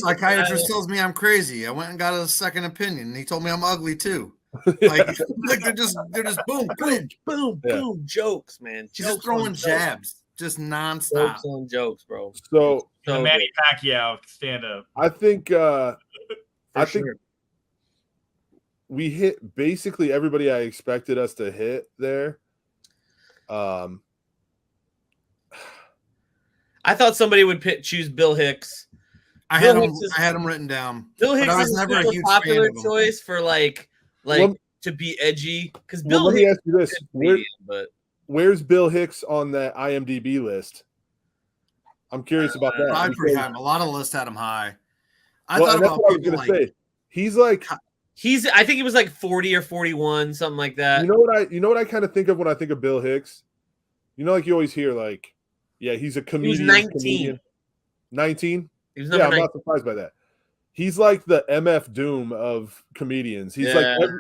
psychiatrist tells me I'm crazy. I went and got a second opinion, and he told me I'm ugly too. Like they're just boom, boom, boom, boom, jokes, man. Just throwing jabs, just nonstop. Jokes on jokes, bro. So the Manny Pacquiao stand up. I think think sure. we hit basically everybody I expected us to hit there. I thought somebody would choose Bill Hicks. I had him written down. Bill Hicks I was is never a huge popular fan of him. choice for like to be edgy because Bill let me Hicks ask you this: is a good comedian, but where's Bill Hicks on that IMDb list? I'm curious about that. Probably pretty high. A lot of lists had him high. I thought about what I was going to say. He's like I think he was like 40 or 41, something like that. You know what I kind of think of when I think of Bill Hicks? You know, like you always hear, like, yeah, he's a comedian. He was 19. Comedian. 19? He was I'm 19. not surprised by that. He's like the MF Doom of comedians. He's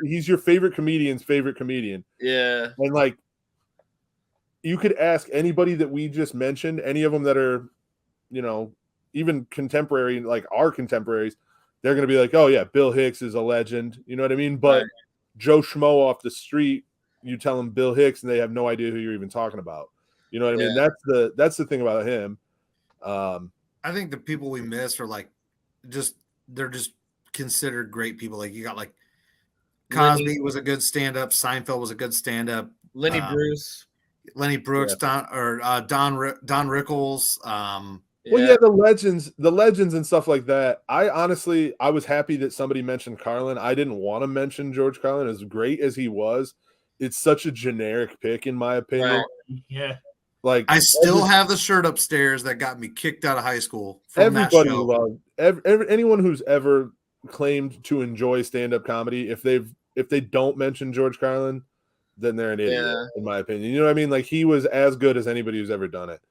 he's your favorite comedian's favorite comedian. Yeah. And like, you could ask anybody that we just mentioned, any of them that are, you know, even contemporary, like our contemporaries, they're going to be like, oh yeah, Bill Hicks is a legend. You know what I mean? But right. Joe Schmo off the street, you tell them Bill Hicks and they have no idea who you're even talking about. You know what I mean? That's the thing about him. I think the people we miss are like, they're just considered great people. Like you got like Cosby was a good stand-up. Seinfeld was a good stand-up. Lenny Bruce, Don Rickles. Well, yeah, the legends and stuff like that. I was happy that somebody mentioned Carlin. I didn't want to mention George Carlin. As great as he was, it's such a generic pick in my opinion. Right. Yeah. Like I still have the shirt upstairs that got me kicked out of high school. Everybody loved anyone who's ever claimed to enjoy stand-up comedy. If they don't mention George Carlin, then they're an idiot, in my opinion. You know what I mean? Like he was as good as anybody who's ever done it.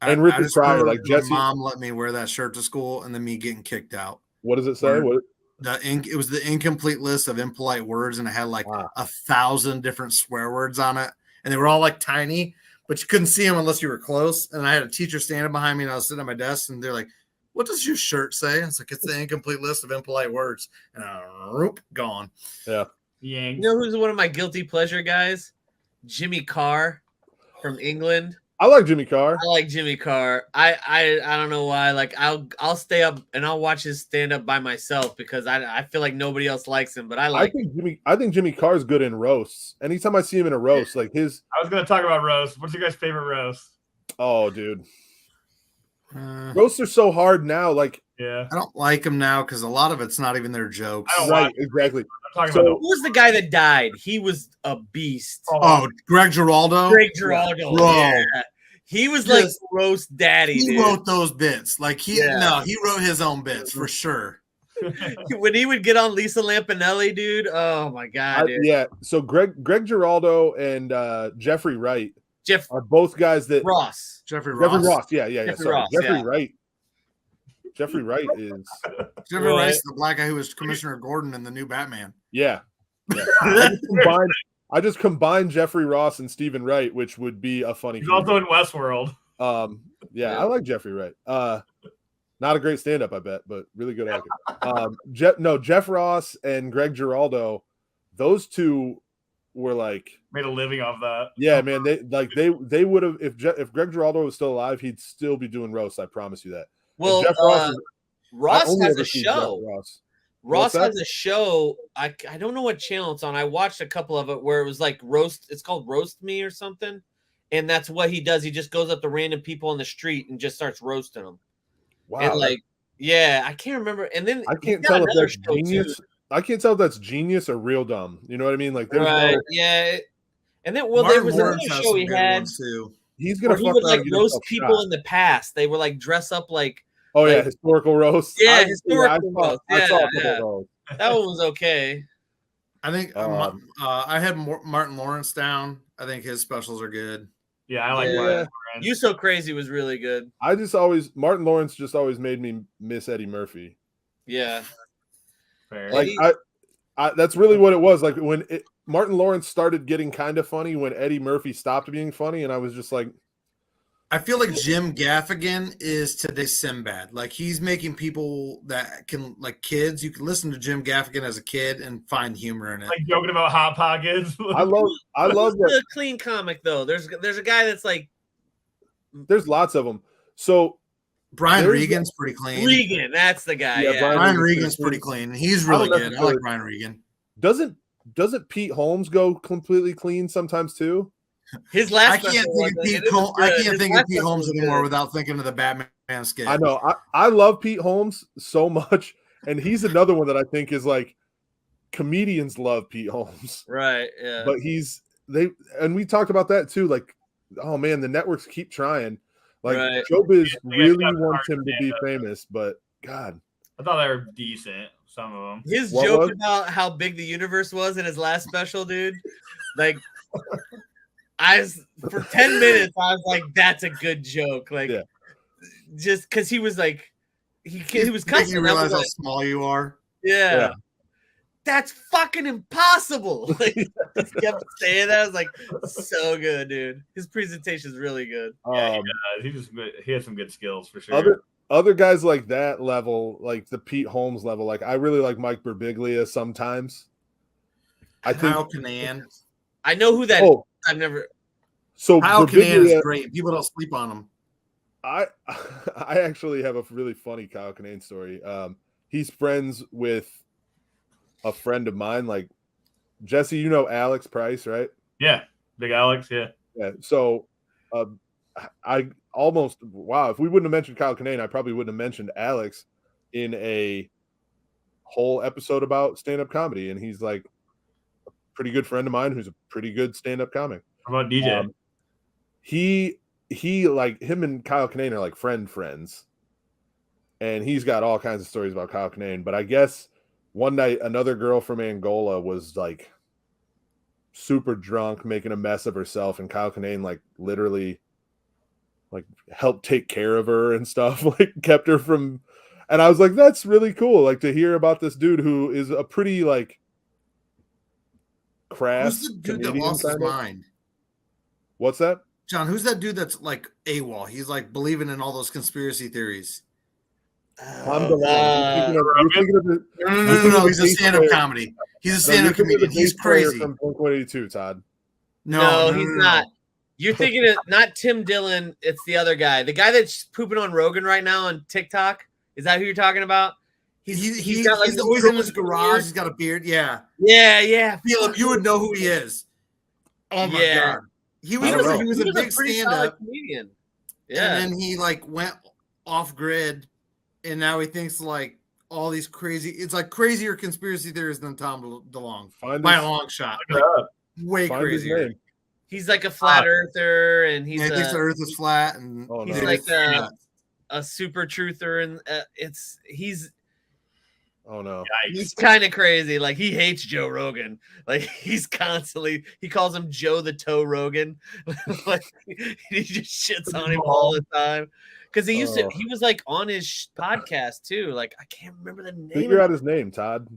And Richard Pryor, like Jesse, mom let me wear that shirt to school, and then me getting kicked out. What does it say? It was the incomplete list of impolite words, and it had like 1,000 different swear words on it, and they were all like tiny, but you couldn't see them unless you were close. And I had a teacher standing behind me, and I was sitting at my desk, and they're like, "What does your shirt say?" I was like, "It's the incomplete list of impolite words," and gone. Yeah. You know who's one of my guilty pleasure guys? Jimmy Carr from England. I like Jimmy Carr. I like Jimmy Carr. I don't know why. Like I'll stay up and I'll watch his stand up by myself because I feel like nobody else likes him. But I think Jimmy Carr's good in roasts. Anytime I see him in a roast, like his. I was gonna talk about roast. What's your guys' favorite roast? Oh, dude. Roasts are so hard now. Like, I don't like them now because a lot of it's not even their jokes. Right, exactly. Who was the guy that died? He was a beast. Oh, Greg Giraldo. Bro. Yeah. He was like roast daddy. He wrote those bits. Like he wrote his own bits for sure. When he would get on Lisa Lampanelli, dude. Oh my god. Dude. Yeah. So Greg Giraldo and Jeffrey Wright are both guys that Jeffrey Ross. Yeah. Jeffrey Wright. Jeffrey Wright is Wright's the black guy who was Commissioner Gordon in the new Batman. Yeah. I just combined Jeffrey Ross and Stephen Wright, which would be a funny. He's also in Westworld. Yeah, I like Jeffrey Wright. Not a great stand-up, I bet, but really good actor. Jeff Ross and Greg Giraldo, those two were like made a living off that. Yeah, man. They would have if Greg Giraldo was still alive, he'd still be doing roasts. I promise you that. Well, Jeff Ross has a show. Ross has a show. I don't know what channel it's on. I watched a couple of it where it was like roast. It's called Roast Me or something, and that's what he does. He just goes up to random people on the street and just starts roasting them. Wow. And like, yeah, I can't remember. And then I can't tell if that's genius. Too. I can't tell if that's genius or real dumb. You know what I mean? Like, right? Yeah. And then, well, there was another show he had. He's gonna. He would like roast people in the past. They would like dress up like. Oh yeah, historical roast. Yeah, historical roast. I saw that one was okay. I think I had Martin Lawrence down. I think his specials are good. Yeah, I like Martin Lawrence. You So Crazy was really good. Martin Lawrence just always made me miss Eddie Murphy. Yeah. Fair. Like I that's really what it was. Like when Martin Lawrence started getting kind of funny when Eddie Murphy stopped being funny, and I was just like, I feel like Jim Gaffigan is today's Sinbad. Like he's making people that can, like kids, you can listen to Jim Gaffigan as a kid and find humor in it. Like joking about Hot Pockets. I love the clean comic though. There's a guy that's like, there's lots of them. So Brian Regan's pretty clean. Regan, that's the guy. Yeah. Brian Regan's pretty clean. He's really good. I like Brian Regan. Doesn't Pete Holmes go completely clean sometimes too? His last I can't think of Pete Holmes anymore without thinking of the Batman skit. I know. I love Pete Holmes so much, and he's another one that I think is like comedians love Pete Holmes. Right. Yeah. But we talked about that too. Like, oh man, the networks keep trying. Like Showbiz really wants him to be famous, but God. I thought they were decent, some of them. His joke about how big the universe was in his last special, dude. Like for 10 minutes, I was like, "That's a good joke." Like, just because he was like, he was cussing. You realize how small you are. Yeah. That's fucking impossible. Like, just kept saying that. I was like, so good, dude. His presentation is really good. Yeah, he has some good skills for sure. Other guys like that level, like the Pete Holmes level, like I really like Mike Birbiglia sometimes. Kyle Kinane. I know who that is. I've never. So Kyle Kinane is great. People don't sleep on him. I actually have a really funny Kyle Kinane story. He's friends with a friend of mine, like Jesse. You know Alex Price, right? Yeah, Big Alex. Yeah. So, I almost if we wouldn't have mentioned Kyle Kinane, I probably wouldn't have mentioned Alex in a whole episode about stand-up comedy, and he's like a pretty good friend of mine who's a pretty good stand-up comic. How about DJ? He like him and Kyle Kinane are like friends, and he's got all kinds of stories about Kyle Kinane. But I guess one night another girl from Angola was like super drunk, making a mess of herself, and Kyle Kinane like literally like helped take care of her and stuff, like kept her from. And I was like, that's really cool, like to hear about this dude who is a pretty like crass. Who's the dude that lost his mind? What's that? John, who's that dude that's like AWOL? He's like believing in all those conspiracy theories. I'm the No. He's a stand-up comedy. He's a stand-up comedian. He's crazy. From Blink-182, Todd. No, he's not. You're thinking of not Tim Dillon. It's the other guy. The guy that's pooping on Rogan right now on TikTok. Is that who you're talking about? He's got like always in his garage. He's got a beard. Yeah. Philip, you would know who he is. Oh my god. He was a big stand-up comedian. Yeah. And then he like went off grid, and now he thinks like all these crazy. It's like crazier conspiracy theories than Tom DeLonge by a long shot. Like, way crazier. He's like a flat earther, and he thinks the Earth is flat, and he's like a super truther, and he's. Oh no. He's kind of crazy. Like he hates Joe Rogan. Like he calls him Joe the Toe Rogan. Like he just shits on him all the time. Because he was like on his podcast too. Like I can't remember the name. Figure out his name, Todd.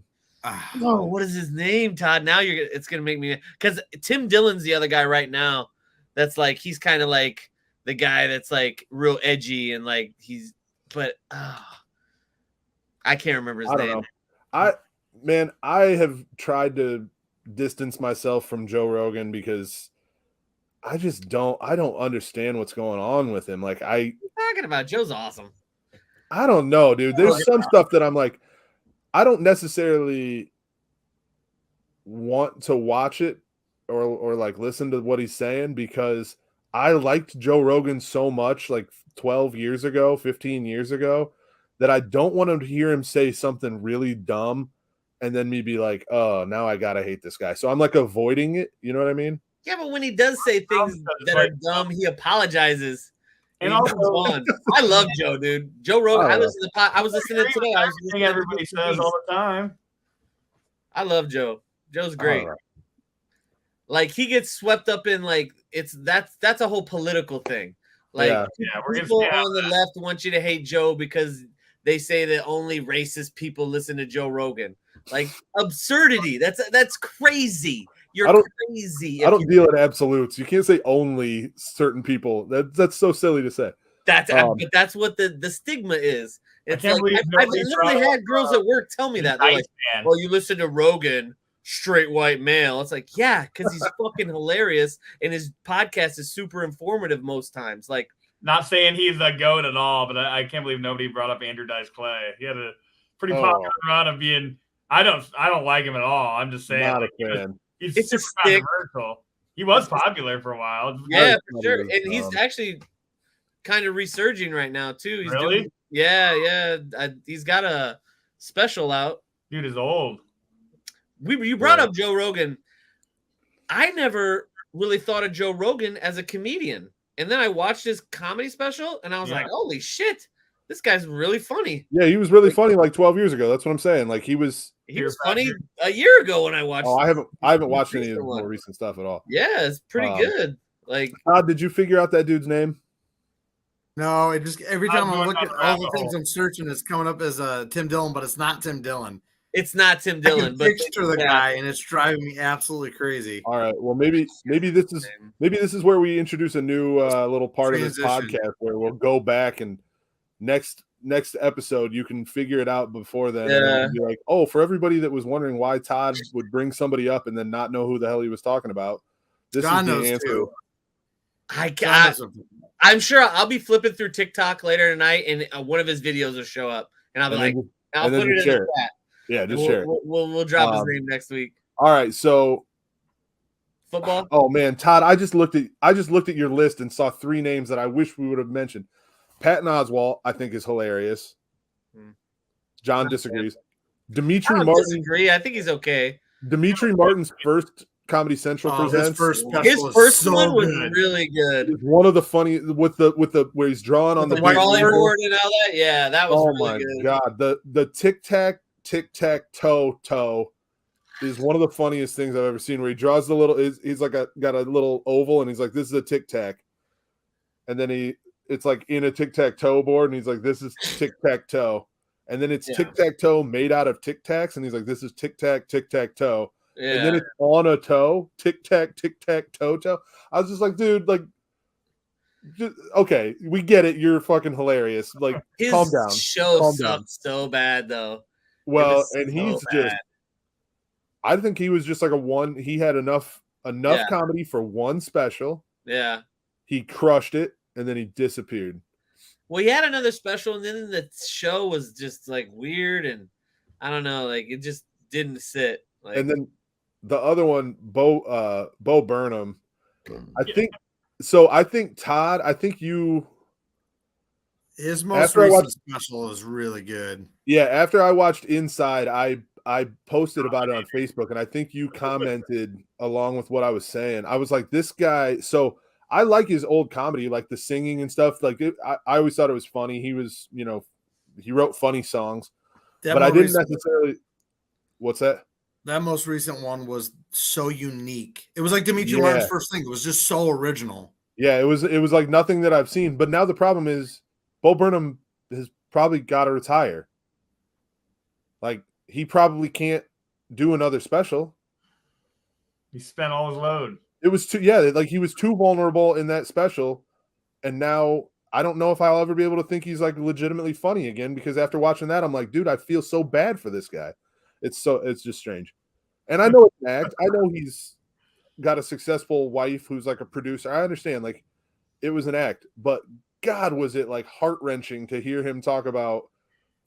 Oh, what is his name, Todd? Now it's gonna make me, because Tim Dillon's the other guy right now. That's like, he's kind of like the guy that's like real edgy and like but I can't remember his I don't name. know. I have tried to distance myself from Joe Rogan because I don't understand what's going on with him. Like, What are you talking about? Joe's awesome. I don't know, dude. There's some stuff that I'm like, I don't necessarily want to watch it or like listen to what he's saying, because I liked Joe Rogan so much like 12 years ago, 15 years ago, that I don't want to hear him say something really dumb and then me be like, oh, now I gotta hate this guy. So I'm like avoiding it. You know what I mean? Yeah, but when he does say things that are dumb, he apologizes. And he also, moves on. I love Joe, dude. Joe Rogan. I listen to I was listening today. I was listening everybody says all the time. I love Joe. Joe's great. Like, he gets swept up in like that's a whole political thing. Like, people on the left want you to hate Joe because they say that only racist people listen to Joe Rogan. Like, absurdity. That's crazy. You're crazy. I don't deal in absolutes. You can't say only certain people. That's so silly to say. But that's what the stigma is. It's like, I've literally had girls at work tell me that. They're like, well, you listen to Rogan, straight white male. It's like, yeah, because he's fucking hilarious and his podcast is super informative most times. Like, not saying he's a goat at all, but I can't believe nobody brought up Andrew Dice Clay. He had a pretty popular run of being. I don't like him at all. I'm just saying, not a fan. He's super controversial. He was popular for a while. Yeah, for sure. And he's actually kind of resurging right now too. He's really? He's got a special out. Dude is old. You brought up Joe Rogan. I never really thought of Joe Rogan as a comedian. And then I watched his comedy special and I was like, holy shit, this guy's really funny. Yeah, he was really funny like 12 years ago. That's what I'm saying. Like, he was funny a year ago when I watched. Oh, I haven't watched any of the more recent stuff at all. Yeah, it's pretty good. Like, Todd, did you figure out that dude's name? No, it just every time I'm looking at all the things I'm searching, it's coming up as Tim Dillon, but it's not Tim Dillon. It's not Tim Dillon, but picture the guy, and it's driving me absolutely crazy. All right, well, maybe this is where we introduce a new little part of this podcast where we'll go back and next episode you can figure it out before then. Yeah. And be like, oh, for everybody that was wondering why Todd would bring somebody up and then not know who the hell he was talking about, this John is the answer. Too. I'm sure I'll be flipping through TikTok later tonight, and one of his videos will show up, and I'll be like, I'll put it in the chat. Yeah, just share it. We'll drop his name next week. All right, so football. Oh man, Todd, I just looked at your list and saw 3 names that I wish we would have mentioned. Patton Oswalt, I think, is hilarious. John disagrees. Dimitri Martin. Disagree. I think he's okay. Dimitri Martin's first Comedy Central presents. His first one was really good. It's one of the funny with the where he's drawing on the crawling board and all that. Yeah, that was really good. God, the tic tac toe is one of the funniest things I've ever seen. Where he draws the little, he's like got a little oval, and he's like, "This is a tic tac," and then it's like in a tic tac toe board, and he's like, "This is tic tac toe," and then it's tic tac toe made out of tic tacs, and he's like, "This is tic tac toe." Yeah. And then it's on a toe, tic tac toe. I was just like, dude, like, okay, we get it. You're fucking hilarious. Like, calm down. Show sucked so bad though. Well, and he's just. I think he was just like he had enough comedy for one special. Yeah. He crushed it, and then he disappeared. Well, he had another special, and then the show was just like weird, and I don't know, like it just didn't sit. Like, and then the other one, Bo Burnham, I think. So I think Todd, his most recent special is really good. Yeah, after I watched Inside, I posted about it on Facebook, and I think you commented along with what I was saying. I was like, this guy. So I like his old comedy, like the singing and stuff. Like I always thought it was funny. He was, he wrote funny songs, but I didn't necessarily. What's that? That most recent one was so unique. It was like Dimitri Martin's first thing. It was just so original. Yeah, it was like nothing that I've seen. But now the problem is Bo Burnham has probably got to retire. Like, he probably can't do another special. He spent all his load. It was too, yeah, like he was too vulnerable in that special, and now I don't know if I'll ever be able to think he's like legitimately funny again, because after watching that, I'm like, dude, I feel so bad for this guy. It's just strange. And I know it's an act. I know he's got a successful wife who's like a producer. I understand, like, it was an act, but God, was it like heart-wrenching to hear him talk about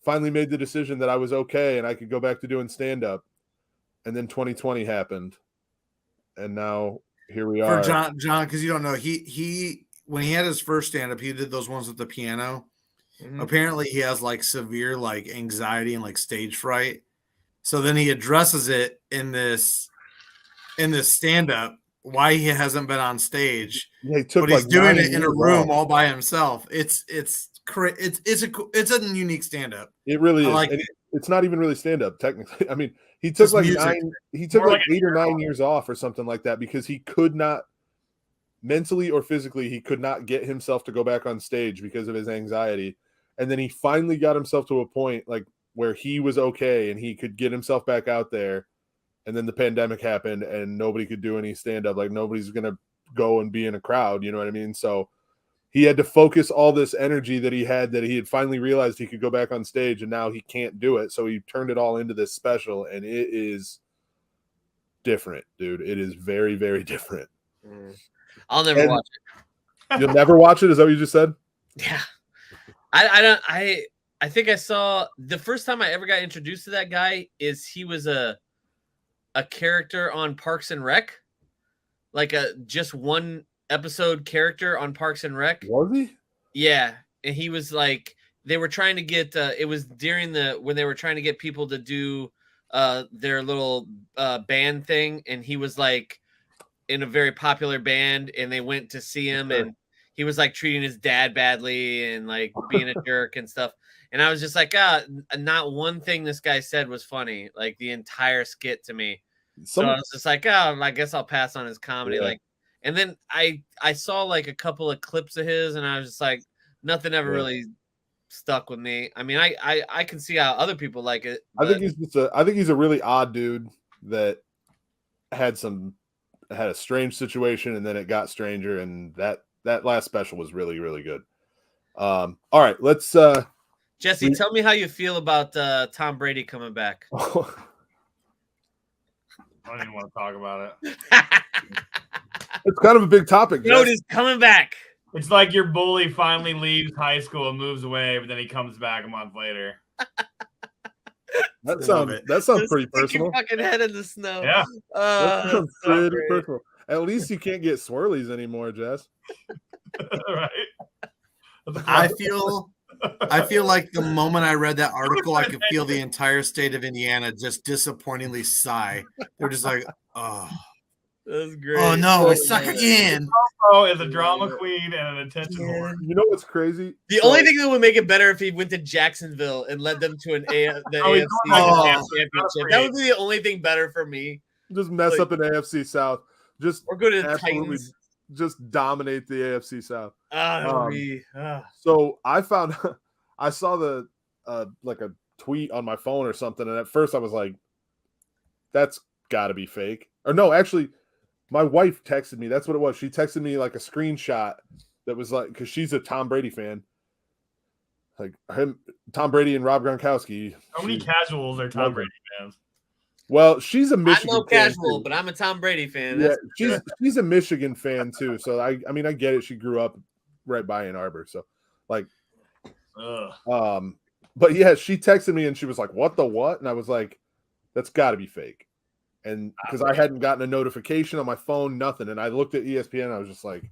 finally made the decision that I was okay and I could go back to doing stand-up. And then 2020 happened. And now here we are. For John, because you don't know, he when he had his first stand-up, he did those ones with the piano. Mhm. Apparently he has like severe like anxiety and like stage fright. So then he addresses it in this stand-up why he hasn't been on stage. Yeah, he took but he's like doing 9 it in a years room off. all by himself. It's a unique stand-up. It really I is. like And it. it's not even really stand-up technically. I mean, he took Just like music. he took More like like 8 or 9 years off or something like that, because he could not, mentally or physically, he could not get himself to go back on stage because of his anxiety. And then he finally got himself to a point like where he was okay and he could get himself back out there. And then the pandemic happened and nobody could do any stand-up. Like, nobody's gonna go and be in a crowd, you know what I mean? So he had to focus all this energy that he had finally realized he could go back on stage, and now he can't do it. So he turned it all into this special, and it is different, dude. It is very, very different. I'll never And watch it. you'll never watch it? Is that what you just said? Yeah. I think I saw the first time I ever got introduced to that guy is he was a character on Parks and Rec, like a just one episode character on Parks and Rec. Was he? Yeah, and he was like, they were trying to get it was during when they were trying to get people to do their little band thing, and he was like in a very popular band, and they went to see him, and he was like treating his dad badly and like being a jerk and stuff. And I was just like, not one thing this guy said was funny, like the entire skit to me. So I was just like, I guess I'll pass on his comedy. Yeah. Like, and then I saw like a couple of clips of his, and I was just like, nothing ever really stuck with me. I mean, I can see how other people like it. I think he's a really odd dude that had a strange situation, and then it got stranger, and that last special was really, really good. All right, let's Jesse, tell me how you feel about Tom Brady coming back. I don't even want to talk about it. It's kind of a big topic. He's coming back. It's like your bully finally leaves high school and moves away, but then he comes back a month later. That sounds Just pretty stick your personal. fucking head in the snow. Yeah. That sounds so pretty great. personal. At least you can't get swirlies anymore, Jess. Right. I feel like the moment I read that article, I could feel the entire state of Indiana just disappointingly sigh. They're just like, oh, That's great. oh no, we suck again. Oh, is a drama queen and an attention whore. You know what's crazy? The only thing that would make it better if he went to Jacksonville and led them to the AFC championship. That would be the only thing better for me. Just mess up an AFC South. Or go to the absolutely Titans. just dominate the AFC South. So So I saw the like a tweet on my phone or something, and at first I was like, that's got to be fake. Or no, actually, my wife texted me. That's what it was. She texted me like a screenshot that was like, because she's a Tom Brady fan, like him, Tom Brady and Rob Gronkowski. How many casuals are Tom Brady fans? Well, she's a Michigan. I'm no fan casual, too. but I'm a Tom Brady fan. Yeah, she's a Michigan fan too. So I mean, I get it. She grew up right by Ann Arbor, so like, but yeah, she texted me and she was like, "What the what?" And I was like, "That's got to be fake." And because I hadn't gotten a notification on my phone, nothing, and I looked at ESPN, and I was just like,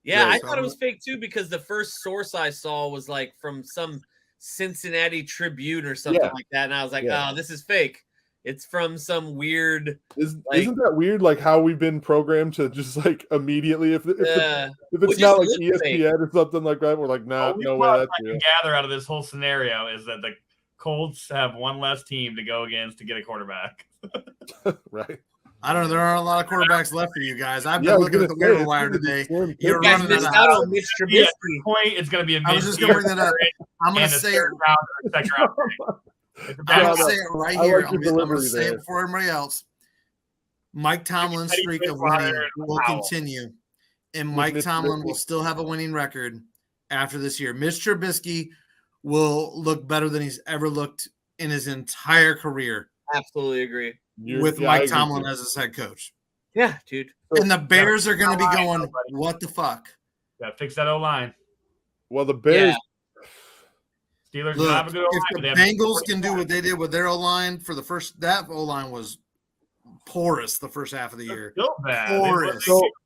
Yeah, Yeah, I thought it was fake too because the first source I saw was like from some Cincinnati Tribune or something like that, and I was like, "Oh, this is fake." It's from some weird. Isn't that weird? Like how we've been programmed to just like immediately, if it's not like ESPN or something like that, we're like, no way. That's I can gather out of this whole scenario is that the Colts have one less team to go against to get a quarterback. Right. I don't know. There aren't a lot of quarterbacks left for you guys. I've been looking at the waiver wire today. You guys missed out on Mitch Trubisky. Point. It's going to be a. I was just going to bring that up. I'm going to say it. Second round. It's a I'm bad gonna no, say it right I here. like I'm your gonna delivery say it there. before everybody else. Mike Tomlin's Eddie streak of Bridgewater winning and will Powell. continue, and With Mike Mitch Tomlin Trubisky. will still have a winning record after this year. Mitch Trubisky will look better than he's ever looked in his entire career Absolutely agree. with Yeah, I Mike agree Tomlin too. as his head coach. Yeah, dude. And the Bears are going to be line, going, nobody. what the fuck? Gotta fix that O-line. Well, the Bears. Steelers Look, have a good O-line. if but the they have Bengals can do what they did with their O-line for the first, that O-line was porous the first half of the year. still bad. Porous.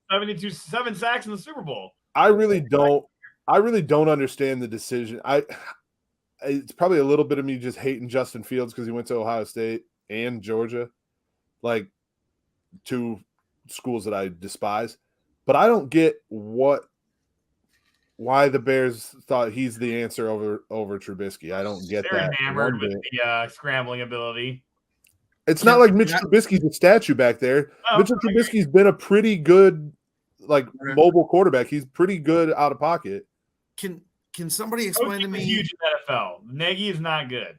They gave 7 sacks in the Super Bowl. I really don't understand the decision. It's probably a little bit of me just hating Justin Fields because he went to Ohio State and Georgia, like two schools that I despise. But I don't get why the Bears thought he's the answer over Trubisky. I don't get They're that. enamored one with bit. the scrambling ability. It's not like Mitch Yeah. Trubisky's a statue back there. Oh, Mitchell Trubisky's been a pretty good, mobile quarterback. He's pretty good out of pocket. Can somebody explain to Coaching is me? huge in NFL. Nagy is not good.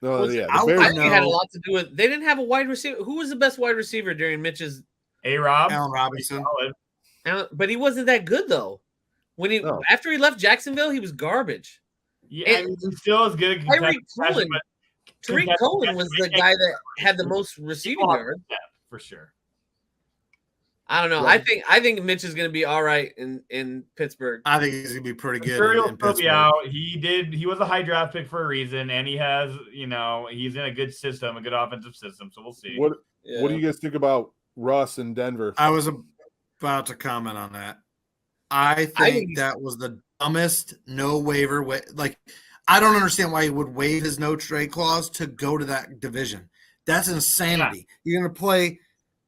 No, Was- yeah, I the Bears. I think it had a know. lot to do with they didn't have a wide receiver. Who was the best wide receiver during Mitch's? A-Rob. Allen Robinson. Solid. But he wasn't that good though. When No. after he left Jacksonville, he was garbage. Yeah, I mean, he still is good. at Tariq contested passes, Cohen. but Tariq contested Cohen was the passes, guy that had the most receiving yards. Yeah, for sure. I don't know. Yeah. I think Mitch is going to be all right in Pittsburgh. I think he's gonna be pretty good. Sure, he'll in still be Pittsburgh. out. He was a high draft pick for a reason, and he has, he's in a good system, a good offensive system. So we'll see. What Yeah. do you guys think about Russ in Denver? I was about to comment on that. I think that was the dumbest no waiver. Like, I don't understand why he would waive his no trade clause to go to that division. That's insanity. You're going to play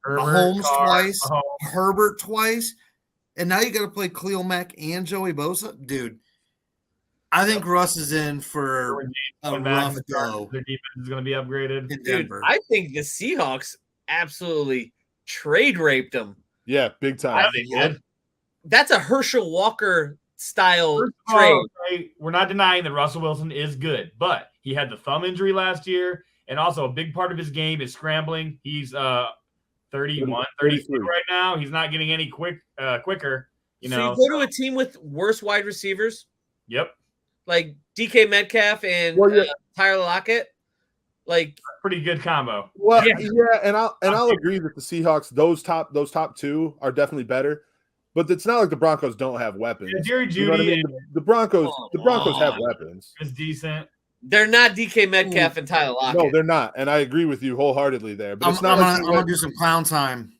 Mahomes Carr, twice, Mahomes. Herbert twice, and now you got to play Khalil Mack and Joey Bosa. Dude, I think Russ is in for a Going back rough to the Chargers, go their defense is going to be upgraded. in Dude, Denver. I think the Seahawks absolutely trade raped him. Yeah, big time. I think good. That's a Herschel Walker style First of trade. all, okay, we're not denying that Russell Wilson is good, but he had the thumb injury last year, and also a big part of his game is scrambling. He's 31, 32 right now. He's not getting any quicker. So you go to a team with worse wide receivers, Yep, like DK Metcalf and Tyler Lockett. Like, pretty good combo. Well, Yeah. yeah, and I'll agree that the Seahawks, those top two are definitely better, but it's not like the Broncos don't have weapons. Yeah, Jerry You know what I Jeudy mean? The Broncos have weapons. is decent. they're not DK Metcalf and Tyler Lockett. No, they're not, and I agree with you wholeheartedly there. But it's not I'm gonna do some clown time.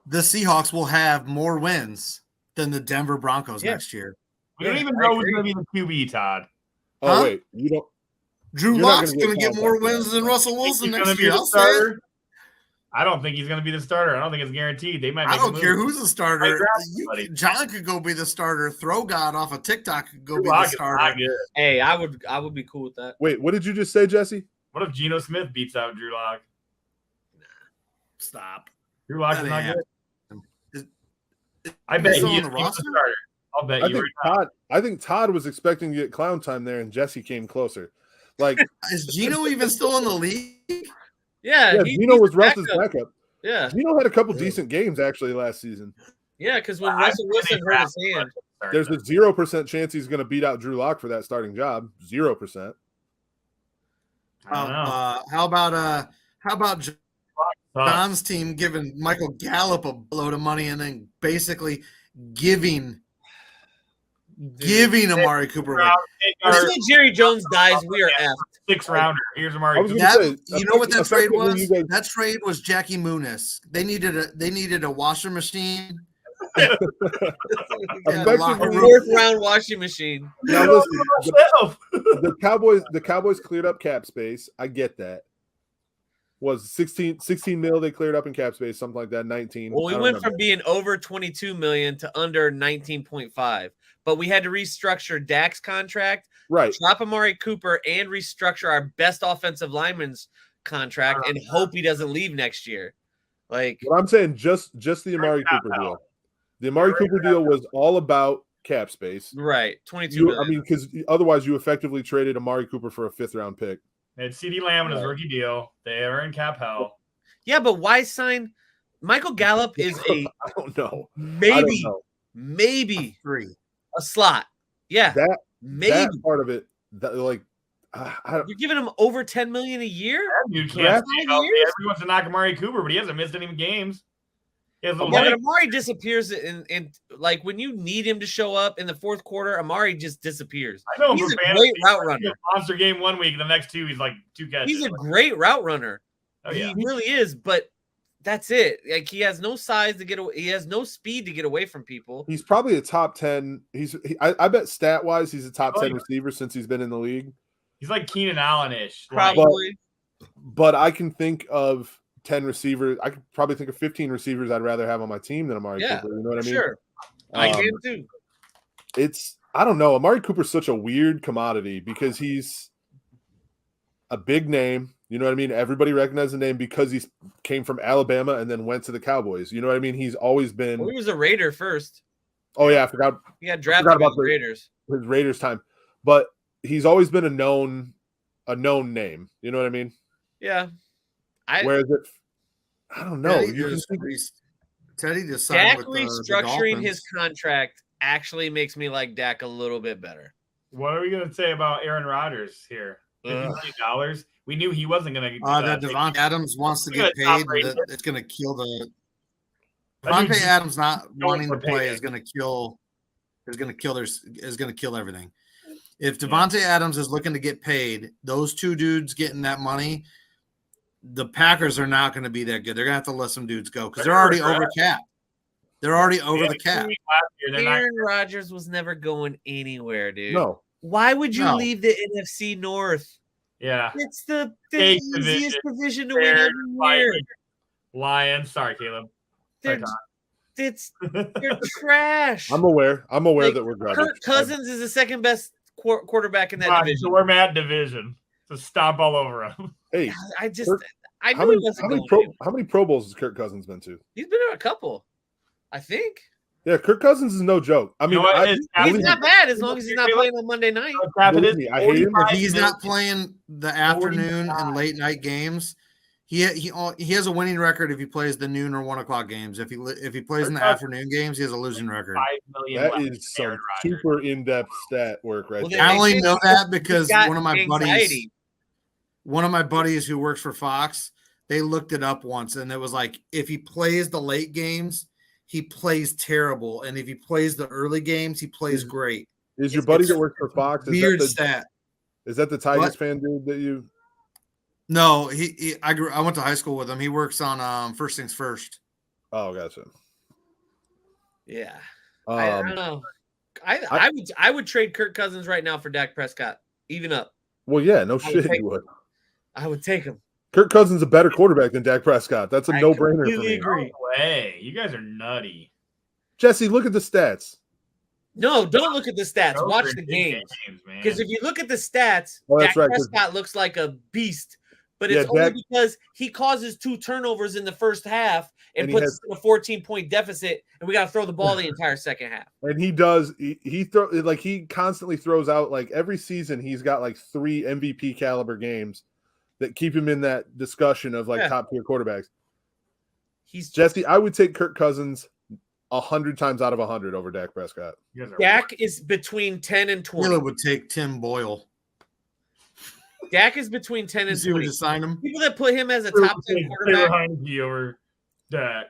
The Seahawks will have more wins than the Denver Broncos next year. We don't Yeah, even I know who's agree. going to be the QB, Todd. Oh Huh? wait, you don't. Drew You're not Lock's gonna going to get get more contact wins there. than Russell Think Wilson he's next gonna be year. the I'll say it. starter? I don't think he's going to be the starter. I don't think it's guaranteed. They might. I Make don't a care move. who's the starter. draft somebody. John could go be the starter. Throw God off of TikTok could go Drew be Lock the is starter. not good. Hey, I would be cool with that. Wait, what did you just say, Jesse? What if Geno Smith beats out Drew Lock? Stop. Drew Lock That is not ain't good. Is- I bet still he on is the the roster? starter. I'll bet I you. think Todd was expecting to get clown time there, and Jesse came closer. Like, Is Gino even still in the league? Yeah, yeah, Gino he's was the Russ's backup. backup. Yeah, Gino had a couple decent games actually last season. yeah, because when I Russell think Wilson they hurt his draft hand, There's a 0% chance he's going to beat out Drew Lock for that starting job. 0%. I don't know. How about Sucks. John's team giving Michael Gallup a load of money and then basically giving Amari Cooper away? until Jerry Jones dies, we are effed. 6th rounder. Here's I Amari was Cooper. gonna say, You know what that trade effectively, was? you guys- That trade was Jackie Muniz. They needed a washer machine. Effectively- Fourth round washing machine. Now listen, Yourself. the Cowboys cleared up cap space. I get that. Was 16 mil they cleared up in cap space, something like that. 19. Well, we I don't went remember. from being over 22 million to under 19.5, but we had to restructure Dak's contract, right. drop Amari Cooper, and restructure our best offensive lineman's contract and hope he doesn't leave next year. Like, What I'm saying, just the Amari Cooper deal. The Amari Cooper deal was all about cap space. Right, 22 million. I mean, because otherwise you effectively traded Amari Cooper for a 5th-round pick. They had CeeDee Lamb in his rookie deal. They are in cap hell. Yeah, but why sign Michael Gallup? Is a I don't know. maybe 3. a slot. Yeah, That maybe part of it, you're giving him over 10 million a year. You can't Draft say healthy. Everyone wants to knock Amari Cooper, but he hasn't missed any games. He has Yeah, but Amari disappears in like when you need him to show up in the fourth quarter. Amari just disappears. I know He's a fantasy, great route runner. Monster game 1 week, the next 2 he's like 2 catches. He's a great route runner. Oh, yeah. He really is, but that's it. Like he has no size to get away. He has no speed to get away from people. He's probably a top 10. I bet stat wise he's a top 10 receiver since he's been in the league. He's like Keenan Allen-ish. Probably. But I can think of 10 receivers. I could probably think of 15 receivers I'd rather have on my team than Amari Cooper. You know what I mean? Sure. I can too. I don't know. Amari Cooper's such a weird commodity because he's a big name. You know what I mean? Everybody recognizes the name because he came from Alabama and then went to the Cowboys. You know what I mean? He's always been. Well, he was a Raider first. Oh yeah, I forgot. He got drafted by the Raiders. His Raiders time, but he's always been a known name. You know what I mean? Yeah. Whereas I don't know. Teddy just signed Dak with restructuring his contract actually makes me like Dak a little bit better. What are we going to say about Aaron Rodgers here? $50 million. We knew he wasn't going to. That Devontae Adams wants to get paid. It's going to kill the. Devontae Adams not wanting to play is going to kill. Is going to kill everything. If Devontae Adams is looking to get paid, those 2 dudes getting that money, the Packers are not going to be that good. They're going to have to let some dudes go because they're already over cap. They're already over the cap. Aaron Rodgers was never going anywhere, dude. No. Why would you leave the NFC North? Yeah. It's the easiest division to win every year. Lions. Sorry, Caleb. They're trash. I'm aware that we're garbage. Kirk Cousins is the second best quarterback in that division. So we're Matt division. So stomp all over him. Hey, I knew he wasn't going. How many Pro Bowls has Kirk Cousins been to? He's been to a couple, I think. Yeah, Kirk Cousins is no joke. I mean, he's not bad as long as he's not playing on Monday night. I hate him. If he's not playing the afternoon and late night games, he has a winning record if he plays the noon or 1 o'clock games. If he plays in the afternoon games, he has a losing record. That is some super in-depth stat work right there. I only know that because one of my buddies who works for Fox, they looked it up once, and it was like if he plays the late games, he plays terrible, and if he plays the early games, he plays great. Is your buddy that works for Fox? Weird stat. Is that the Tigers fan dude that you? No, I went to high school with him. He works on First Things First. Oh, gotcha. Yeah, I don't know. I would trade Kirk Cousins right now for Dak Prescott, even up. Well, yeah, no shit, you would. I would take him. Kirk Cousins is a better quarterback than Dak Prescott. That's a no-brainer for me. Agree. No way. You guys are nutty. Jesse, look at the stats. No, don't look at the stats. Watch the games. Because if you look at the stats, Dak Prescott looks like a beast. But it's only because he causes 2 turnovers in the first half and puts us in a 14-point deficit, and we got to throw the ball the entire second half. And he does. He constantly throws out, like, every season he's got like 3 MVP caliber games that keep him in that discussion of like top tier quarterbacks. Jesse, I would take Kirk Cousins 100 times out of 100 over Dak Prescott. Dak is between 10 and 20. Wheeler would take Tim Boyle. Dak is between 10 and 20. Sign him? People that put him as a top 10 quarterback. Over Dak.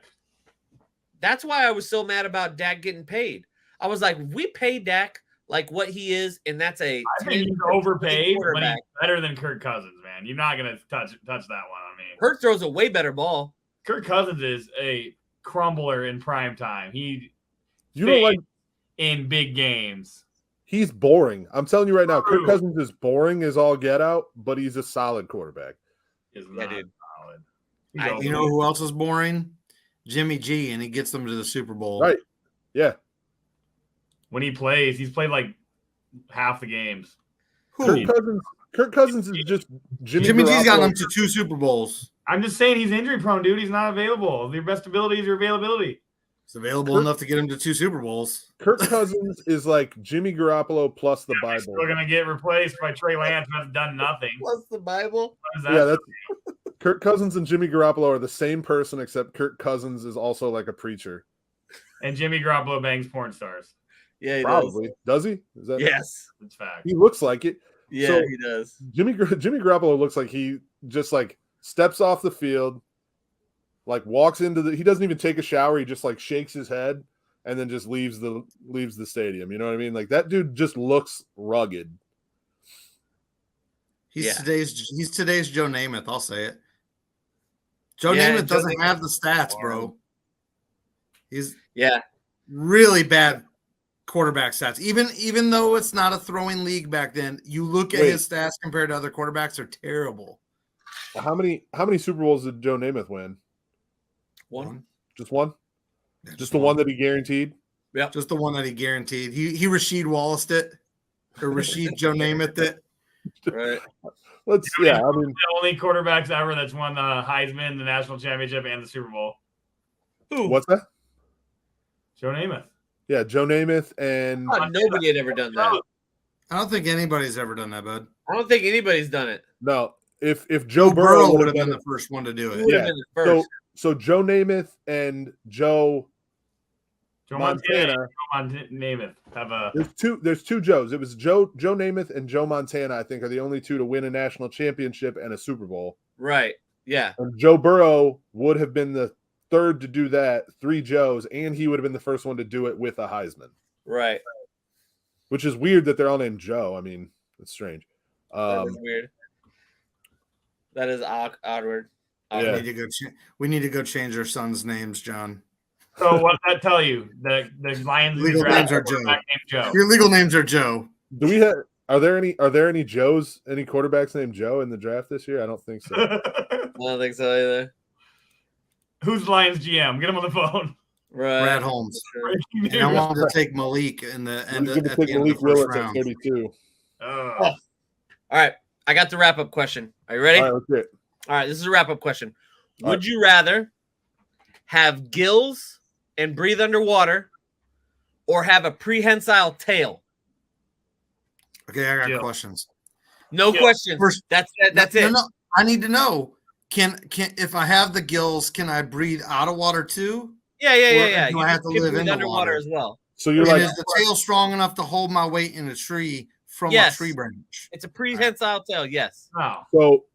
That's why I was so mad about Dak getting paid. I was like, we pay Dak like what he is, and that's I think he's overpaid, but he's better than Kirk Cousins, man. You're not gonna touch that one on me. Kirk throws a way better ball. Kirk Cousins is a crumbler in prime time. You don't like in big games. He's boring. I'm telling you right now, Kirk Cousins is boring as all get out, but he's a solid quarterback. Is not solid. You know who else is boring? Jimmy G, and he gets them to the Super Bowl. Right. Yeah. When he plays, he's played like half the games. Kirk Cousins is just Jimmy G's got them to 2 Super Bowls. I'm just saying he's injury prone, dude. He's not available. Your best ability is your availability. It's available enough to get him to 2 Super Bowls. Kirk Cousins is like Jimmy Garoppolo plus the He's Bible. still gonna get replaced by Trey Lance, who has done nothing. Plus the Bible. What is that? Yeah, that's Kirk Cousins and Jimmy Garoppolo are the same person, except Kirk Cousins is also like a preacher. And Jimmy Garoppolo bangs porn stars. Yeah, he Probably. Does he? Is that does. Yes. That's fact. He looks like it. Yeah, So- he does. Jimmy Garoppolo looks like he just like steps off the field, like walks into he doesn't even take a shower, he just like shakes his head and then just leaves the stadium. You know what I mean? Like that dude just looks rugged. He's Yeah. today's Joe Namath. I'll say it. Joe Yeah, Namath Joe doesn't Namath- have the stats, bro. He's Yeah. really bad quarterback stats. Even though it's not a throwing league back then, you look at Wait. his stats compared to other quarterbacks, they're terrible. How many Super Bowls did Joe Namath win? One. Just one? Yeah, Just the one that he guaranteed? Just the one that he guaranteed. He Rasheed Wallace it, or Rasheed Joe Namath it. Right. Yeah, I mean, The only quarterbacks ever that's won the Heisman, the national championship, and the Super Bowl. Who? what's that? Joe Namath. Yeah, Joe Namath and Oh, nobody had ever done that. I don't think anybody's ever done that, bud. I don't think anybody's done it. no, if Joe Joe Burrow would would have been the first one to do Who it. would have Yeah. been the first? So Joe Namath and Joe Joe Montana. Montana. Namath have a. There's two Joes. It was Joe Namath and Joe Montana, I think, are the only two to win a national championship and a Super Bowl. Right. Yeah. And Joe Burrow would have been the third to do that, 3 Joes, and he would have been the first one to do it with a Heisman. Right. Which is weird that they're all named Joe. I mean, it's strange. That is weird. That is awkward. Yeah. We need to go change our sons' names, John. So what does that tell you? The Lions Legal draft names are quarterback named Joe. Your legal names are Joe. Do we have are there any Joes, any quarterbacks named Joe in the draft this year? I don't think so. I don't think so either. Who's Lions GM? Get him on the phone. Right. Brad Holmes. And I wanted to take Malik in the end He's of, gonna at the take end Malik of the first Willis at round. 32. All right. I got the wrap up question. Are you ready? All right, that's it. All right. This is a wrap up question. All Would you rather have gills and breathe underwater or have a prehensile tail? Okay, I got Yeah. questions. No Yeah. questions. First- That's it. No, I need to know. Can if I have the gills, can I breathe out of water too? Yeah. Or Yeah. do You I have can to live breathe in the underwater water? as well. So you're And like is the tail strong enough to hold my weight in a tree from Yes. a tree branch? It's a prehensile tail. Yes. Oh,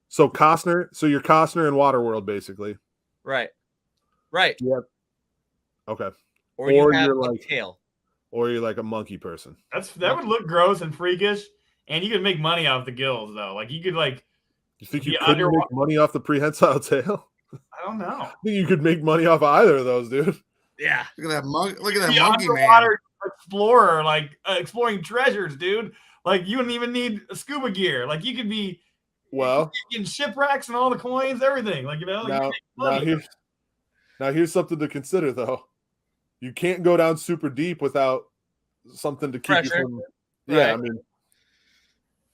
so Costner, so you're Costner in Waterworld basically. Right. Okay. Or you Or have you're a like- tail. Or you're like a monkey person. that would look gross and freakish, and you could make money off the gills though. Like you could You think you The could underwater- make money off the prehensile tail? I don't know. I think you could make money off either of those, dude. Yeah. Look at that Look at that The monkey man. underwater explorer, like exploring treasures, dude. Like you wouldn't even need scuba gear. Like you could be Well, getting shipwrecks and all the coins, everything. Like you know, you now, make money. here's something to consider though. You can't go down super deep without something to keep Pressure. you from. Yeah, I Right. mean,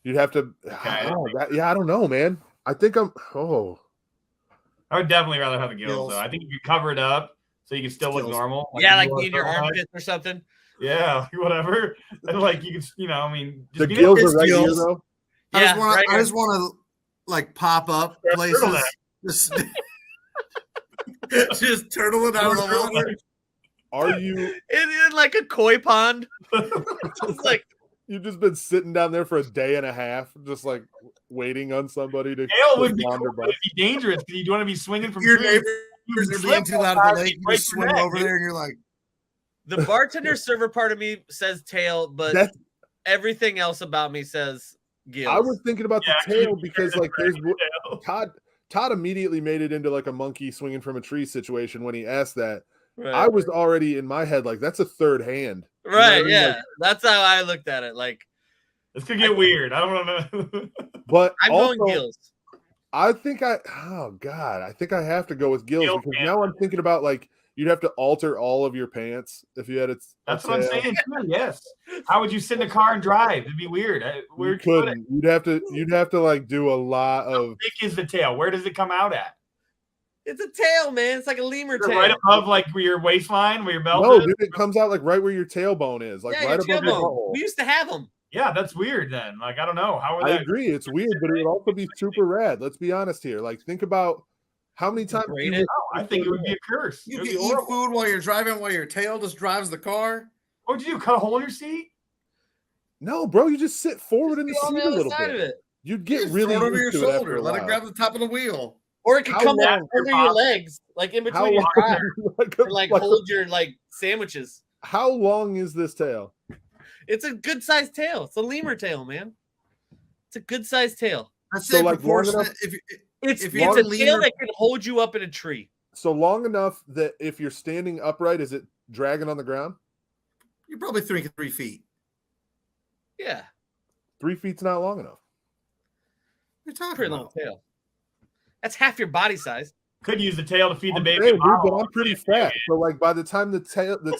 you'd have to. Okay. I don't know, man. I think I'm. Oh, I would definitely rather have the gills, Gills. though. I think you could cover it up so you can still look Gills. normal. Yeah, you like look in your normal. armpits or something. Yeah, whatever. And like you can, I mean, the be gills it's are right here gills. though. I Yeah, just want right to. I here. just want to like pop up That's places. turtleneck. Just turtling out of the water. Are you? In like a koi pond. It's like You've just been sitting down there for a day and a half, just like waiting on somebody to Tail would be, wander cool, by. it'd be dangerous because you'd want to be swinging from Your trees. neighbors are slip being too loud real for fast, the lake. you'd You break just your swim neck, over dude. there and you're like, the bartender server part of me says tail, but That everything else about me says gills. I was thinking about Yeah, the tail because like there's Tail. Todd immediately made it into like a monkey swinging from a tree situation when he asked that. right. I was already in my head like that's a third hand. right, I mean? yeah. Like- That's how I looked at it. Like This could get weird. I don't want to. But I'm also, going gills. I think I have to go with gills Gill because pants. now I'm thinking about like you'd have to alter all of your pants if you had it. That's what I'm saying. Too, yes. How would you sit in a car and drive? It'd be weird. Where You couldn't. You'd have to like do a lot How of. thick is the tail? Where does it come out at? It's a tail, man. It's like a lemur tail. Right above like where your waistline, where your belt No, is. dude, it comes out like right where your tailbone is, like Yeah, right your above your tailbone. butthole. We used to have them. Yeah, that's weird then. Like, I don't know. How are I that? agree, it's weird, but it would also be super rad. Let's be honest here. Like, think about how many times Braid you it. I think it would be a curse. You It can would be eat horrible. food while you're driving, while your tail just drives the car. What would you do? Cut a hole in your seat? No, bro, you just sit forward in the Be on seat the a other little side bit. of it. You'd You get just really throw it over your used to it after shoulder. a Let it while. grab the top of the wheel. Or it could How come up long- under your legs, like in between your thighs, Like a- and like like a- hold your like sandwiches. how long is this tail? It's a good sized tail. It's a lemur tail, man. It's a good sized tail. I'd So, say like, long proportionate. enough- It's If it's you're a a tail lemur- that can hold you up in a tree. So long enough that if you're standing upright, is it dragging on the ground? You're probably thinking 3 feet. Yeah, 3 feet's not long enough. What are you talking pretty about? long tail. That's half your body size. Could use the tail to feed the I'm baby. saying, dude, bottle. but I'm pretty fat, so like by the time the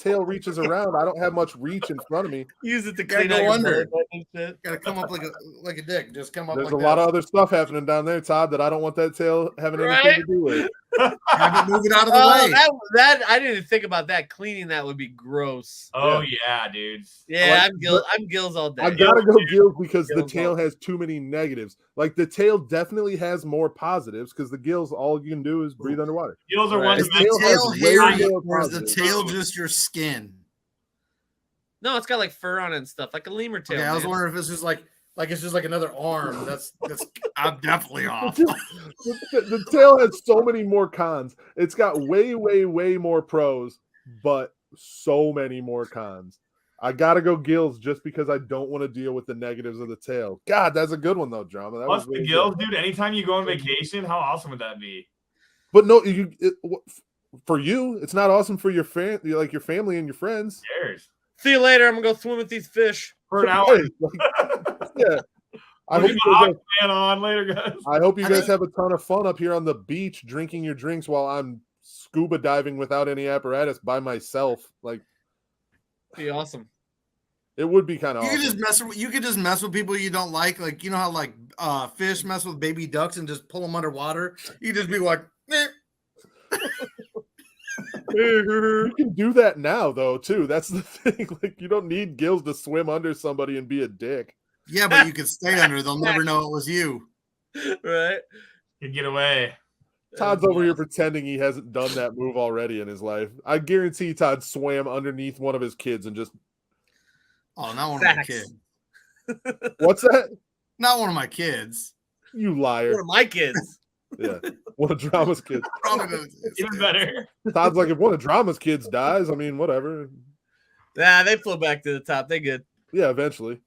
tail reaches around, I don't have much reach in front of me. Use it to Gotta clean go out your under. belly button and shit. Gotta come up like a dick. Just come up. There's like a lot that. of other stuff happening down there, Todd, that I don't want that tail having anything Right? to do with. Have it move it out of the Oh, way. that I didn't even think about that. Cleaning that would be gross. Oh yeah, dude. Yeah, Like, I'm Gills all day. I gotta go gills because the Gills tail all- has too many negatives. Like the tail definitely has more positives because the gills, all you can do is breathe underwater. Gills are Right. ones Is that the tail tail has way hairy more or is the positives. tail just your skin? No, it's got like fur on it and stuff, like a lemur tail. Okay, I was man. wondering if it's just like it's just like another arm. That's I'm definitely off. The tail has so many more cons. It's got way, way, way more pros, but so many more cons. I gotta go gills just because I don't want to deal with the negatives of the tail. God, that's a good one though, Drama. That plus was really the gills, good. dude. Anytime you go on vacation, how awesome would that be? But no, for you, it's not awesome for your like your family and your friends. Who cares? See you later. I'm gonna go swim with these fish. For an hour. Hey, like, yeah. I We'll hope, get you my guys Aquaman on later, guys. I hope you I guys think- have a ton of fun up here on the beach drinking your drinks while I'm scuba diving without any apparatus by myself. Like, Be awesome. it would be kind of You awesome. could just mess with people you don't like. Like you know how like fish mess with baby ducks and just pull them underwater. You just be like, eh. You can do that now, though, too. That's the thing. Like, you don't need gills to swim under somebody and be a dick. Yeah, but you can stay under. They'll never know it was you. Right? You get away. Todd's over here pretending he hasn't done that move already in his life. I guarantee Todd swam underneath one of his kids and just, Oh, not one of my Facts. kids. what's that? Not one of my kids. You One liar. of my kids. Yeah. One of Drama's kids. Probably doesn't exist. Even better. Todd's like, if one of Drama's kids dies, I mean, whatever. Nah, they flew back to the top. They good. Yeah, eventually.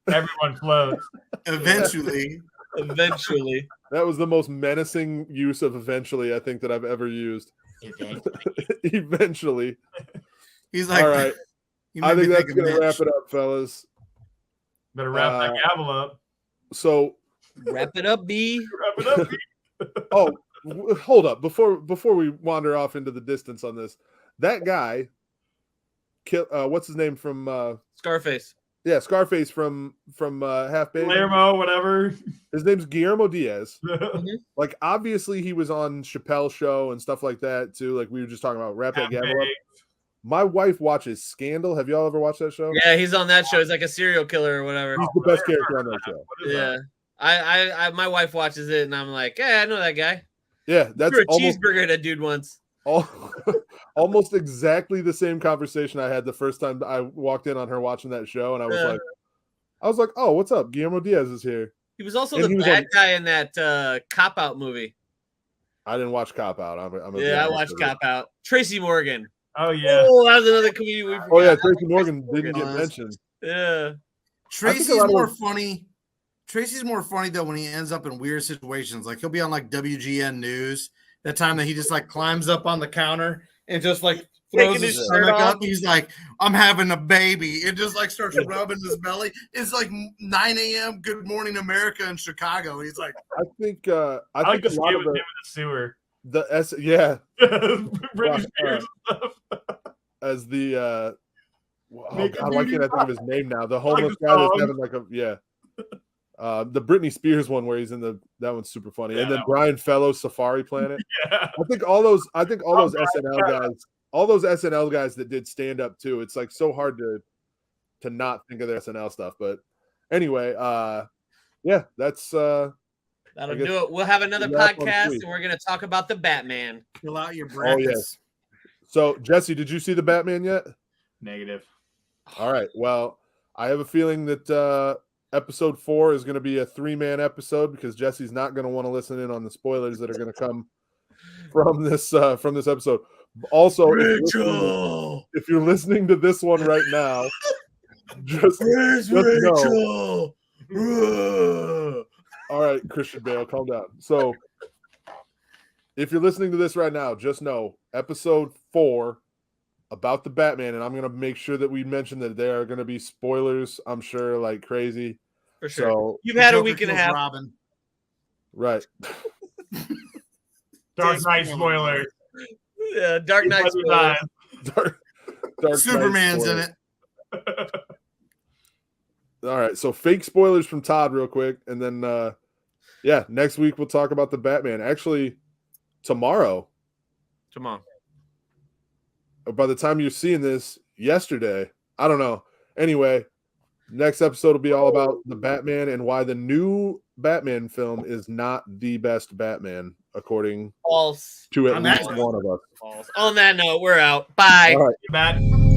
Everyone floats. Eventually, Eventually. That was the most menacing use of eventually, I think, that I've ever used. Eventually. he's like, All right. you I made me think that's of going to Mitch. wrap it up, fellas. Better wrap that gavel up. So, Wrap it up, B. Wrap it up. hold up. Before we wander off into the distance on this, that guy, what's his name from Scarface. yeah, Scarface from Half Baked. Palermo, whatever. His name's Guillermo Diaz. Like, obviously, he was on Chappelle's show and stuff like that too. Like we were just talking about, wrap that gavel up. My wife watches Scandal. Have y'all ever watched that show? Yeah, he's on that show. He's like a serial killer or whatever. He's the best character on that show. What is Yeah. I my wife watches it and I'm like, yeah, I know that guy. Yeah, that's Threw a almost cheeseburger at a dude once. almost exactly the same conversation I had the first time I walked in on her watching that show, and I was like, oh, what's up? Guillermo Diaz is here. He was also And the he was bad on- guy in that Cop Out movie. I didn't watch Cop Out. I'm Yeah, I watched Cop Out. Tracy Morgan. Oh yeah. Oh, that was another comedian we forgot. Oh yeah, Tracy Morgan didn't get Morgan. mentioned. Yeah. Tracy's lot of more those- funny. Tracy's more funny though when he ends up in weird situations. Like he'll be on like WGN News. That time that he just like climbs up on the counter and just like throws Taking his his stomach shirt off. up. He's like, I'm having a baby. It just like starts rubbing his belly. It's like 9 a.m. Good Morning America in Chicago. He's like, I think I like think to a skate lot with of him in the sewer. yeah, Britney Spears and stuff. as the oh Make god, a why beauty can't I think of his name now? The homeless the guy that's song. having like a The Britney Spears one where he's in that one's super funny. Yeah, And then that Brian Fellows Safari Planet. Yeah. I think all those SNL guys that did stand up too. It's like so hard to not think of their SNL stuff. But anyway, yeah, that's That'll do it. We'll have another wrap on podcast, three. and we're gonna talk about the Batman. Fill out your Oh, brackets. yes. So Jesse, did you see the Batman yet? Negative. All right. Well, I have a feeling that episode 4 is going to be a 3-man episode because Jesse's not going to want to listen in on the spoilers that are going to come from this episode. Also, if you're listening to this one right now, just know. All right, Christian Bale, calm down. So, if you're listening to this right now, just know episode 4 about the Batman, and I'm going to make sure that we mention that there are going to be spoilers, I'm sure, like crazy. For sure. So, You've had a Joker week and a kills half. Robin. right. Dark Knight spoilers. Dark Knight. Dark spoilers. Dark Knight Superman's in spoilers. it. All right, so fake spoilers from Todd real quick, and then next week we'll talk about the Batman. Actually, tomorrow, Come on. or by the time you're seeing this, yesterday, I don't know. Anyway, next episode will be all about the Batman and why the new Batman film is not the best Batman, according False. to at On least that one of us. False. On that note, we're out. Bye. All right. Matt.